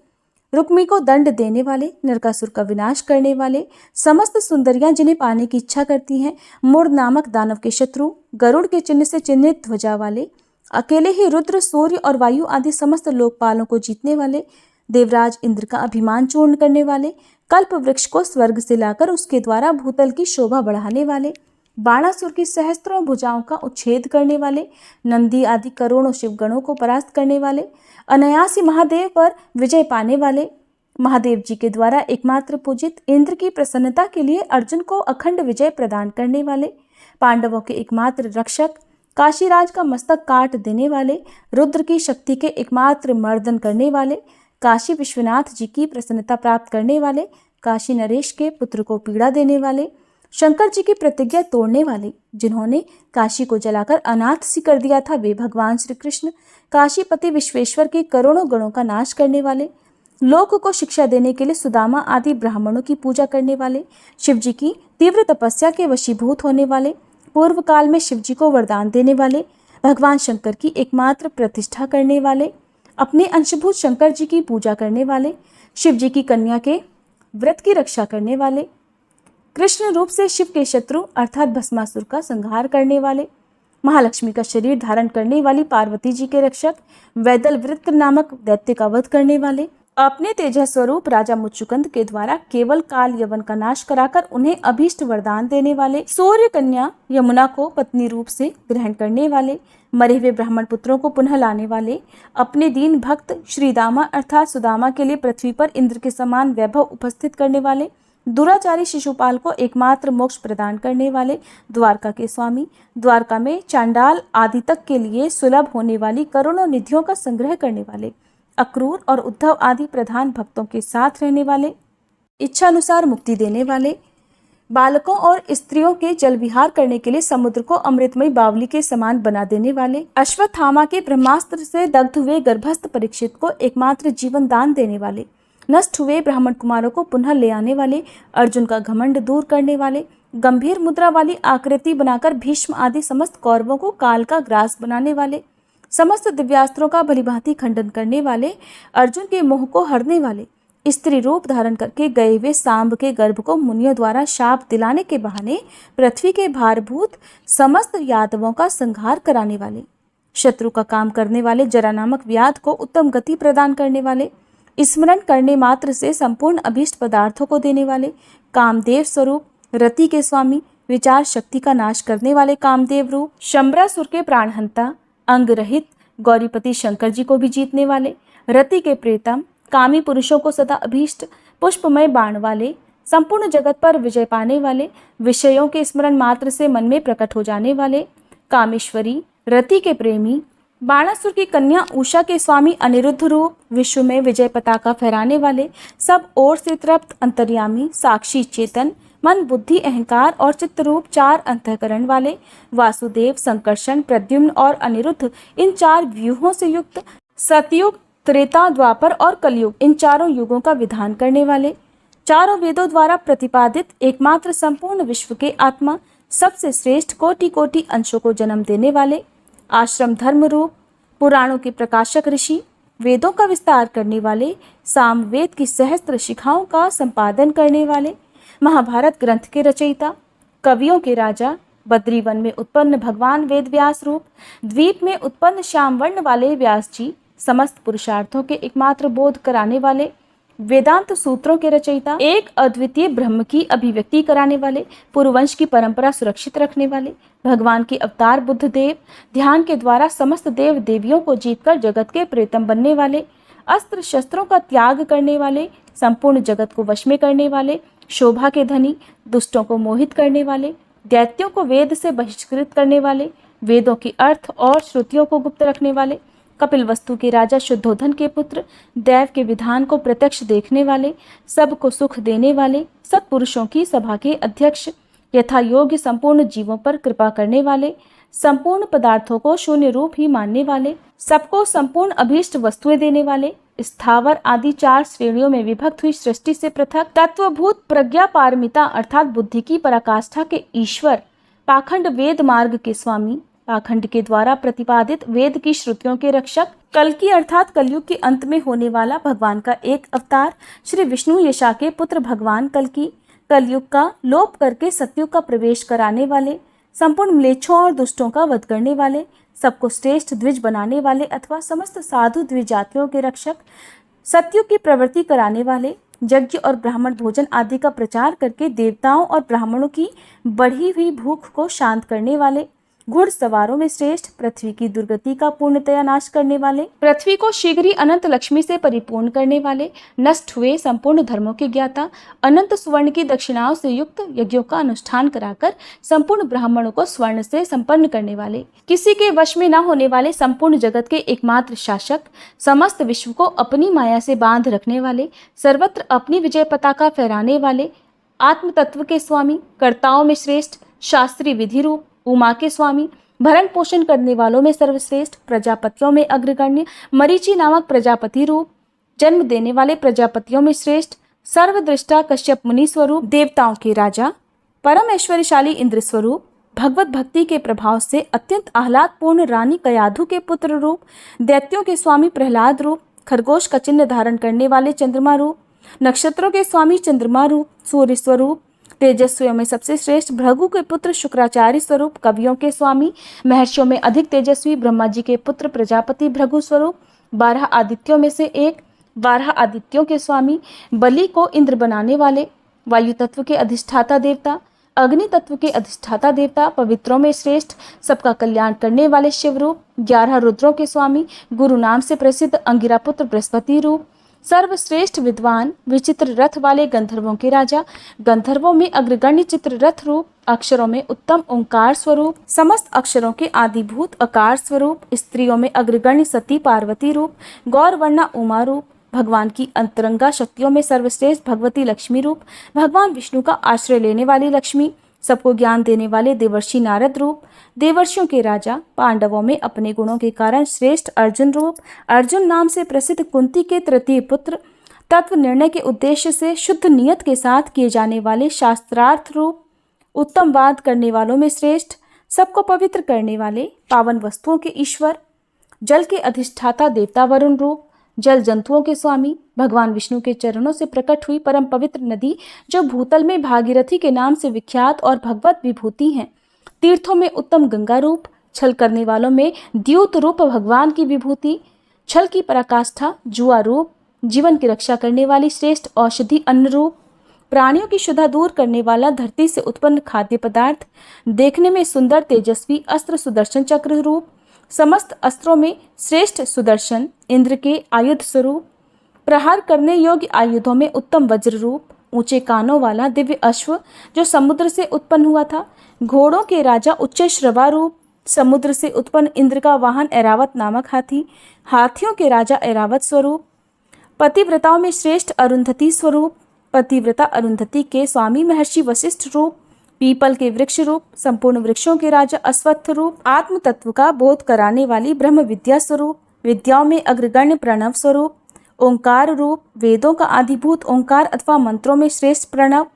रुक्मी को दंड देने वाले, नरकासुर का विनाश करने वाले, समस्त सुंदरियां जिन्हें पाने की इच्छा करती हैं, मूर नामक दानव के शत्रु, गरुड़ के चिन्ह से चिन्हित ध्वजा वाले, अकेले ही रुद्र, सूर्य और वायु आदि समस्त लोकपालों को जीतने वाले, देवराज इंद्र का अभिमान चूर्ण करने वाले, कल्प वृक्ष को स्वर्ग से लाकर उसके द्वारा भूतल की शोभा बढ़ाने वाले, बाणासुर की सहस्त्रों भुजाओं का उच्छेद करने वाले, नंदी आदि करोड़ों शिवगणों को परास्त करने वाले, अनायासी महादेव पर विजय पाने वाले, महादेव जी के द्वारा एकमात्र पूजित इंद्र की प्रसन्नता के लिए अर्जुन को अखंड विजय प्रदान करने वाले, पांडवों के एकमात्र रक्षक, काशीराज का मस्तक काट देने वाले, रुद्र की शक्ति के एकमात्र मर्दन करने वाले, काशी विश्वनाथ जी की प्रसन्नता प्राप्त करने वाले, काशी नरेश के पुत्र को पीड़ा देने वाले, शंकर जी की प्रतिज्ञा तोड़ने वाले, जिन्होंने काशी को जलाकर अनाथ सी कर दिया था, वे भगवान श्री कृष्ण, काशीपति विश्वेश्वर के करोड़ों गणों का नाश करने वाले, लोक को शिक्षा देने के लिए सुदामा आदि ब्राह्मणों की पूजा करने वाले, शिव जी की तीव्र तपस्या के वशीभूत होने वाले, पूर्व काल में शिव जी को वरदान देने वाले, भगवान शंकर की एकमात्र प्रतिष्ठा करने वाले, अपने अंशभूत शंकर जी की पूजा करने वाले, शिव जी की कन्या के व्रत की रक्षा करने वाले, कृष्ण रूप से शिव के शत्रु अर्थात भस्मासुर का संहार करने वाले, महालक्ष्मी का शरीर धारण करने वाली पार्वती जी के रक्षक, वैदल वृत्त नामक दैत्य का वध करने वाले, अपने तेजः स्वरूप राजा मुच्चुकंद के द्वारा केवल काल यवन का नाश कराकर उन्हें अभीष्ट वरदान देने वाले, सूर्य कन्या यमुना को पत्नी रूप से ग्रहण करने वाले, मरे हुए ब्राह्मण पुत्रों को पुनः लाने वाले, अपने दीन भक्त श्रीदामा अर्थात सुदामा के लिए पृथ्वी पर इंद्र के समान वैभव उपस्थित करने वाले, दुराचारी शिशुपाल को एकमात्र मोक्ष प्रदान करने वाले, द्वारका के स्वामी, द्वारका में चांडाल आदि तक के लिए सुलभ होने वाली करोड़ों निधियों का संग्रह करने वाले, अक्रूर और उद्धव आदि प्रधान भक्तों के साथ रहने वाले, इच्छानुसार मुक्ति देने वाले, बालकों और स्त्रियों के जल विहार करने के लिए समुद्र को अमृतमयी बावली के समान बना देने वाले, अश्वत्थामा के ब्रह्मास्त्र से दग्ध हुए गर्भस्थ परीक्षित को एकमात्र जीवन दान देने वाले, नष्ट हुए ब्राह्मण कुमारों को पुनः ले आने वाले, अर्जुन का घमंड दूर करने वाले, गंभीर मुद्रा वाली आकृति बनाकर भीष्म आदि समस्त कौरवों को काल का ग्रास बनाने वाले, समस्त दिव्यास्त्रों का भलीभांति खंडन करने वाले, अर्जुन के मोह को हरने वाले, स्त्री रूप धारण करके गए हुए सांब के गर्भ को मुनियों द्वारा शाप दिलाने के बहाने पृथ्वी के भारभूत समस्त यादवों का संहार कराने वाले, शत्रु का काम करने वाले, जरा नामक व्याध को उत्तम गति प्रदान करने वाले, स्मरण करने मात्र से संपूर्ण अभीष्ट पदार्थों को देने वाले, कामदेव स्वरूप, रति के स्वामी, विचार शक्ति का नाश करने वाले कामदेव रूप, शंबरासुर के प्राणहंता, अंग रहित गौरीपति शंकर जी को भी जीतने वाले, रति के प्रेतम, कामी पुरुषों को सदा अभीष्ट पुष्पमय बाण वाले, संपूर्ण जगत पर विजय पाने वाले, विषयों के स्मरण मात्र से मन में प्रकट हो जाने वाले, कामेश्वरी, रति के प्रेमी, बाणासुर की कन्या उषा के स्वामी अनिरुद्ध रूप, विश्व में विजय पताका फहराने वाले, सब ओर से तृप्त अंतर्यामी, साक्षी चेतन, मन बुद्धि अहंकार और चित्त रूप 4 अंतःकरण वाले, वासुदेव, संकर्षण, प्रद्युम्न और अनिरुद्ध, इन 4 व्यूहों से युक्त, सतयुग, त्रेता, द्वापर और कलयुग, इन चारों युगों का विधान करने वाले, चारों वेदों द्वारा प्रतिपादित एकमात्र संपूर्ण विश्व के आत्मा, सबसे श्रेष्ठ कोटि कोटि अंशों को जन्म देने वाले, आश्रम धर्म रूप, पुराणों के प्रकाशक ऋषि, वेदों का विस्तार करने वाले, सामवेद की सहस्त्र शिखाओं का संपादन करने वाले, महाभारत ग्रंथ के रचयिता, कवियों के राजा, बद्रीवन में उत्पन्न भगवान वेद व्यास रूप, द्वीप में उत्पन्न श्याम वर्ण वाले व्यास जी, समस्त पुरुषार्थों के एकमात्र बोध कराने वाले, वेदांत सूत्रों के रचयिता, एक अद्वितीय ब्रह्म की अभिव्यक्ति कराने वाले, पूर्ववंश की परंपरा सुरक्षित रखने वाले, भगवान के अवतार बुद्ध देव, ध्यान के द्वारा समस्त देव देवियों को जीतकर जगत के प्रेतम बनने वाले, अस्त्र शस्त्रों का त्याग करने वाले, संपूर्ण जगत को वश में करने वाले, शोभा के धनी, दुष्टों को मोहित करने वाले, दैत्यों को वेद से बहिष्कृत करने वाले, वेदों की अर्थ और श्रुतियों को गुप्त रखने वाले, कपिल वस्तु के राजा, शुद्धोधन के पुत्र, दैव के विधान को प्रत्यक्ष देखने वाले, सबको सुख देने वाले, सत्पुरुषों की सभा के अध्यक्ष, यथा योग्य संपूर्ण जीवों पर कृपा करने वाले, संपूर्ण पदार्थों को शून्य रूप ही मानने वाले, सबको संपूर्ण अभीष्ट वस्तुएं देने वाले, स्थावर आदि 4 श्रेणियों में विभक्त हुई सृष्टि से पृथक तत्वभूत प्रज्ञा पारमिता अर्थात बुद्धि की पराकाष्ठा के ईश्वर, पाखंड वेद मार्ग के स्वामी, पाखंड के द्वारा प्रतिपादित वेद की श्रुतियों के रक्षक, कल्कि अर्थात कलयुग के अंत में होने वाला भगवान का एक अवतार, श्री विष्णु यशा के पुत्र भगवान कल्कि, कलयुग का लोप करके सतयुग का प्रवेश कराने वाले, संपूर्ण म्लेच्छों और दुष्टों का वध करने वाले, सबको श्रेष्ठ द्विज बनाने वाले अथवा समस्त साधु द्विजातियों के रक्षक, सतयुग की प्रवृत्ति कराने वाले, यज्ञ और ब्राह्मण भोजन आदि का प्रचार करके देवताओं और ब्राह्मणों की बढ़ी हुई भूख को शांत करने वाले, घुड़सवारों में श्रेष्ठ, पृथ्वी की दुर्गति का पूर्णतया नाश करने वाले, पृथ्वी को शीघ्र ही अनंत लक्ष्मी से परिपूर्ण करने वाले, नष्ट हुए संपूर्ण धर्मों के ज्ञाता, अनंत सुवर्ण की दक्षिणाओं से युक्त यज्ञों का अनुष्ठान कराकर संपूर्ण ब्राह्मणों को स्वर्ण से संपन्न करने वाले, किसी के वश में न होने वाले, संपूर्ण जगत के एकमात्र शासक, समस्त विश्व को अपनी माया से बांध रखने वाले, सर्वत्र अपनी विजय पताका फहराने वाले, आत्म तत्व के स्वामी, कर्ताओं में श्रेष्ठ, शास्त्रीय विधि रूप, उमा के स्वामी, भरण पोषण करने वालों में सर्वश्रेष्ठ, प्रजापतियों में अग्रगण्य, मरीचि नामक प्रजापति रूप, जन्म देने वाले प्रजापतियों में श्रेष्ठ, सर्वदृष्टा कश्यप मुनि स्वरूप, देवताओं के राजा, परम ऐश्वर्यशाली इंद्र स्वरूप, भगवत भक्ति के प्रभाव से अत्यंत आह्लादपूर्ण रानी कयाधु के पुत्र रूप, दैत्यों के स्वामी प्रहलाद रूप, खरगोश का चिन्ह धारण करने वाले चंद्रमा रूप, नक्षत्रों के स्वामी चंद्रमा रूप, सूर्य स्वरूप, तेजस्वियों में सबसे श्रेष्ठ भृगु के पुत्र शुक्राचार्य स्वरूप, कवियों के स्वामी, महर्षियों में अधिक तेजस्वी ब्रह्मा जी के पुत्र प्रजापति भृगु स्वरूप, 12 आदित्यों में से एक, 12 आदित्यों के स्वामी, बलि को इंद्र बनाने वाले, वायु तत्व के अधिष्ठाता देवता, अग्नि तत्व के अधिष्ठाता देवता, पवित्रों में श्रेष्ठ, सबका कल्याण करने वाले शिव रूप, 11 रुद्रों के स्वामी, गुरु नाम से प्रसिद्ध अंगिरा पुत्र बृहस्पति रूप, सर्वश्रेष्ठ विद्वान, विचित्र रथ वाले गंधर्वों के राजा, गंधर्वों में अग्रगण्य चित्र रथ रूप, अक्षरों में उत्तम ओंकार स्वरूप, समस्त अक्षरों के आदिभूत अकार स्वरूप, स्त्रियों में अग्रगण्य सती पार्वती रूप, गौरवर्णा उमा रूप, भगवान की अंतरंगा शक्तियों में सर्वश्रेष्ठ भगवती लक्ष्मी रूप, भगवान विष्णु का आश्रय लेने वाली लक्ष्मी, सबको ज्ञान देने वाले देवर्षि नारद रूप, देवर्षियों के राजा, पांडवों में अपने गुणों के कारण श्रेष्ठ अर्जुन रूप, अर्जुन नाम से प्रसिद्ध कुंती के तृतीय पुत्र, तत्व निर्णय के उद्देश्य से शुद्ध नियत के साथ किए जाने वाले शास्त्रार्थ रूप, उत्तम वाद करने वालों में श्रेष्ठ, सबको पवित्र करने वाले, पावन वस्तुओं के ईश्वर, जल के अधिष्ठाता देवता वरुण रूप, जल जंतुओं के स्वामी, भगवान विष्णु के चरणों से प्रकट हुई परम पवित्र नदी जो भूतल में भागीरथी के नाम से विख्यात और भगवत विभूति हैं, तीर्थों में उत्तम गंगा रूप, छल करने वालों में द्यूत रूप भगवान की विभूति, छल की पराकाष्ठा जुआ रूप, जीवन की रक्षा करने वाली श्रेष्ठ औषधि अन्न रूप, प्राणियों की क्षुधा दूर करने वाला धरती से उत्पन्न खाद्य पदार्थ, देखने में सुंदर तेजस्वी अस्त्र सुदर्शन चक्र रूप, समस्त अस्त्रों में श्रेष्ठ सुदर्शन इंद्र के आयुध स्वरूप, प्रहार करने योग्य आयुधों में उत्तम वज्र रूप, ऊंचे कानों वाला दिव्य अश्व जो समुद्र से उत्पन्न हुआ था, घोड़ों के राजा उच्च श्रवा रूप, समुद्र से उत्पन्न इंद्र का वाहन ऐरावत नामक हाथी, हाथियों के राजा ऐरावत स्वरूप, पतिव्रताओं में श्रेष्ठ अरुंधति स्वरूप, पतिव्रता अरुंधति के स्वामी महर्षि वशिष्ठ रूप, पीपल के वृक्ष रूप, संपूर्ण वृक्षों के राजा अश्वत्थ रूप, आत्म तत्व का बोध कराने वाली ब्रह्म विद्या स्वरूप, विद्याओं में अग्रगण्य प्रणव स्वरूप, ओंकार रूप, वेदों का आदिभूत ओंकार अथवा मंत्रों में श्रेष्ठ प्रणव,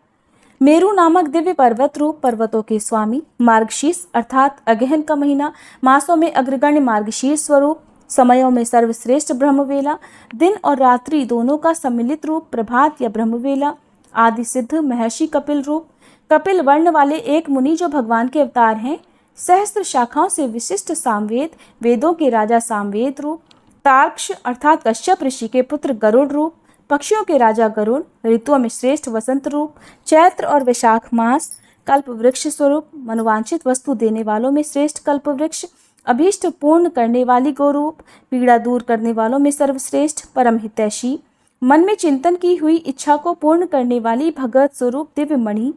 मेरु नामक दिव्य पर्वत रूप, पर्वतों के स्वामी, मार्गशीर्ष अर्थात अगहन का महीना, मासों में अग्रगण्य मार्गशीर्ष स्वरूप, समयों में सर्वश्रेष्ठ ब्रह्मवेला, दिन और रात्रि दोनों का सम्मिलित रूप, प्रभात या ब्रह्मवेला, आदि सिद्ध महर्षि कपिल रूप, कपिल वर्ण वाले एक मुनि जो भगवान के अवतार हैं, सहस्त्र शाखाओं से विशिष्ट सामवेद, वेदों के राजा सामवेद रूप, तार्क्ष अर्थात कश्यप ऋषि के पुत्र गरुड़ रूप, पक्षियों के राजा गरुड़, ऋतुओं में श्रेष्ठ वसंत रूप, चैत्र और वैशाख मास, कल्प वृक्ष स्वरूप, मनोवांछित वस्तु देने वालों में श्रेष्ठ कल्प वृक्ष, अभीष्ट पूर्ण करने वाली गोरूप, पीड़ा दूर करने वालों में सर्वश्रेष्ठ परम हितैषी, मन में चिंतन की हुई इच्छा को पूर्ण करने वाली भगवत स्वरूप दिव्य मणि,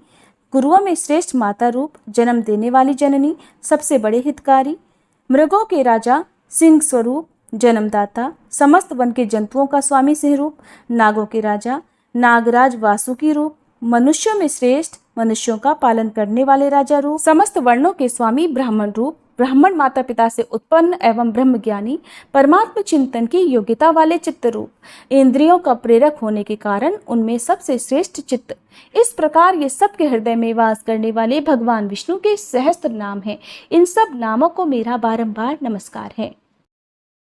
गुरुओं में श्रेष्ठ माता रूप, जन्म देने वाली जननी, सबसे बड़े हितकारी, मृगों के राजा सिंह स्वरूप, जन्मदाता, समस्त वन के जंतुओं का स्वामी सिंह रूप, नागों के राजा नागराज वासुकी रूप, मनुष्यों में श्रेष्ठ, मनुष्यों का पालन करने वाले राजा रूप, समस्त वर्णों के स्वामी ब्राह्मण रूप, ब्राह्मण माता पिता से उत्पन्न एवं ब्रह्म ज्ञानी, परमात्म चिंतन की योग्यता वाले चित्त रूप, इंद्रियों का प्रेरक होने के कारण उनमें सबसे श्रेष्ठ चित्त। इस प्रकार ये सबके हृदय में वास करने वाले भगवान विष्णु के सहस्त्र नाम हैं। इन सब नामों को मेरा बारंबार नमस्कार है।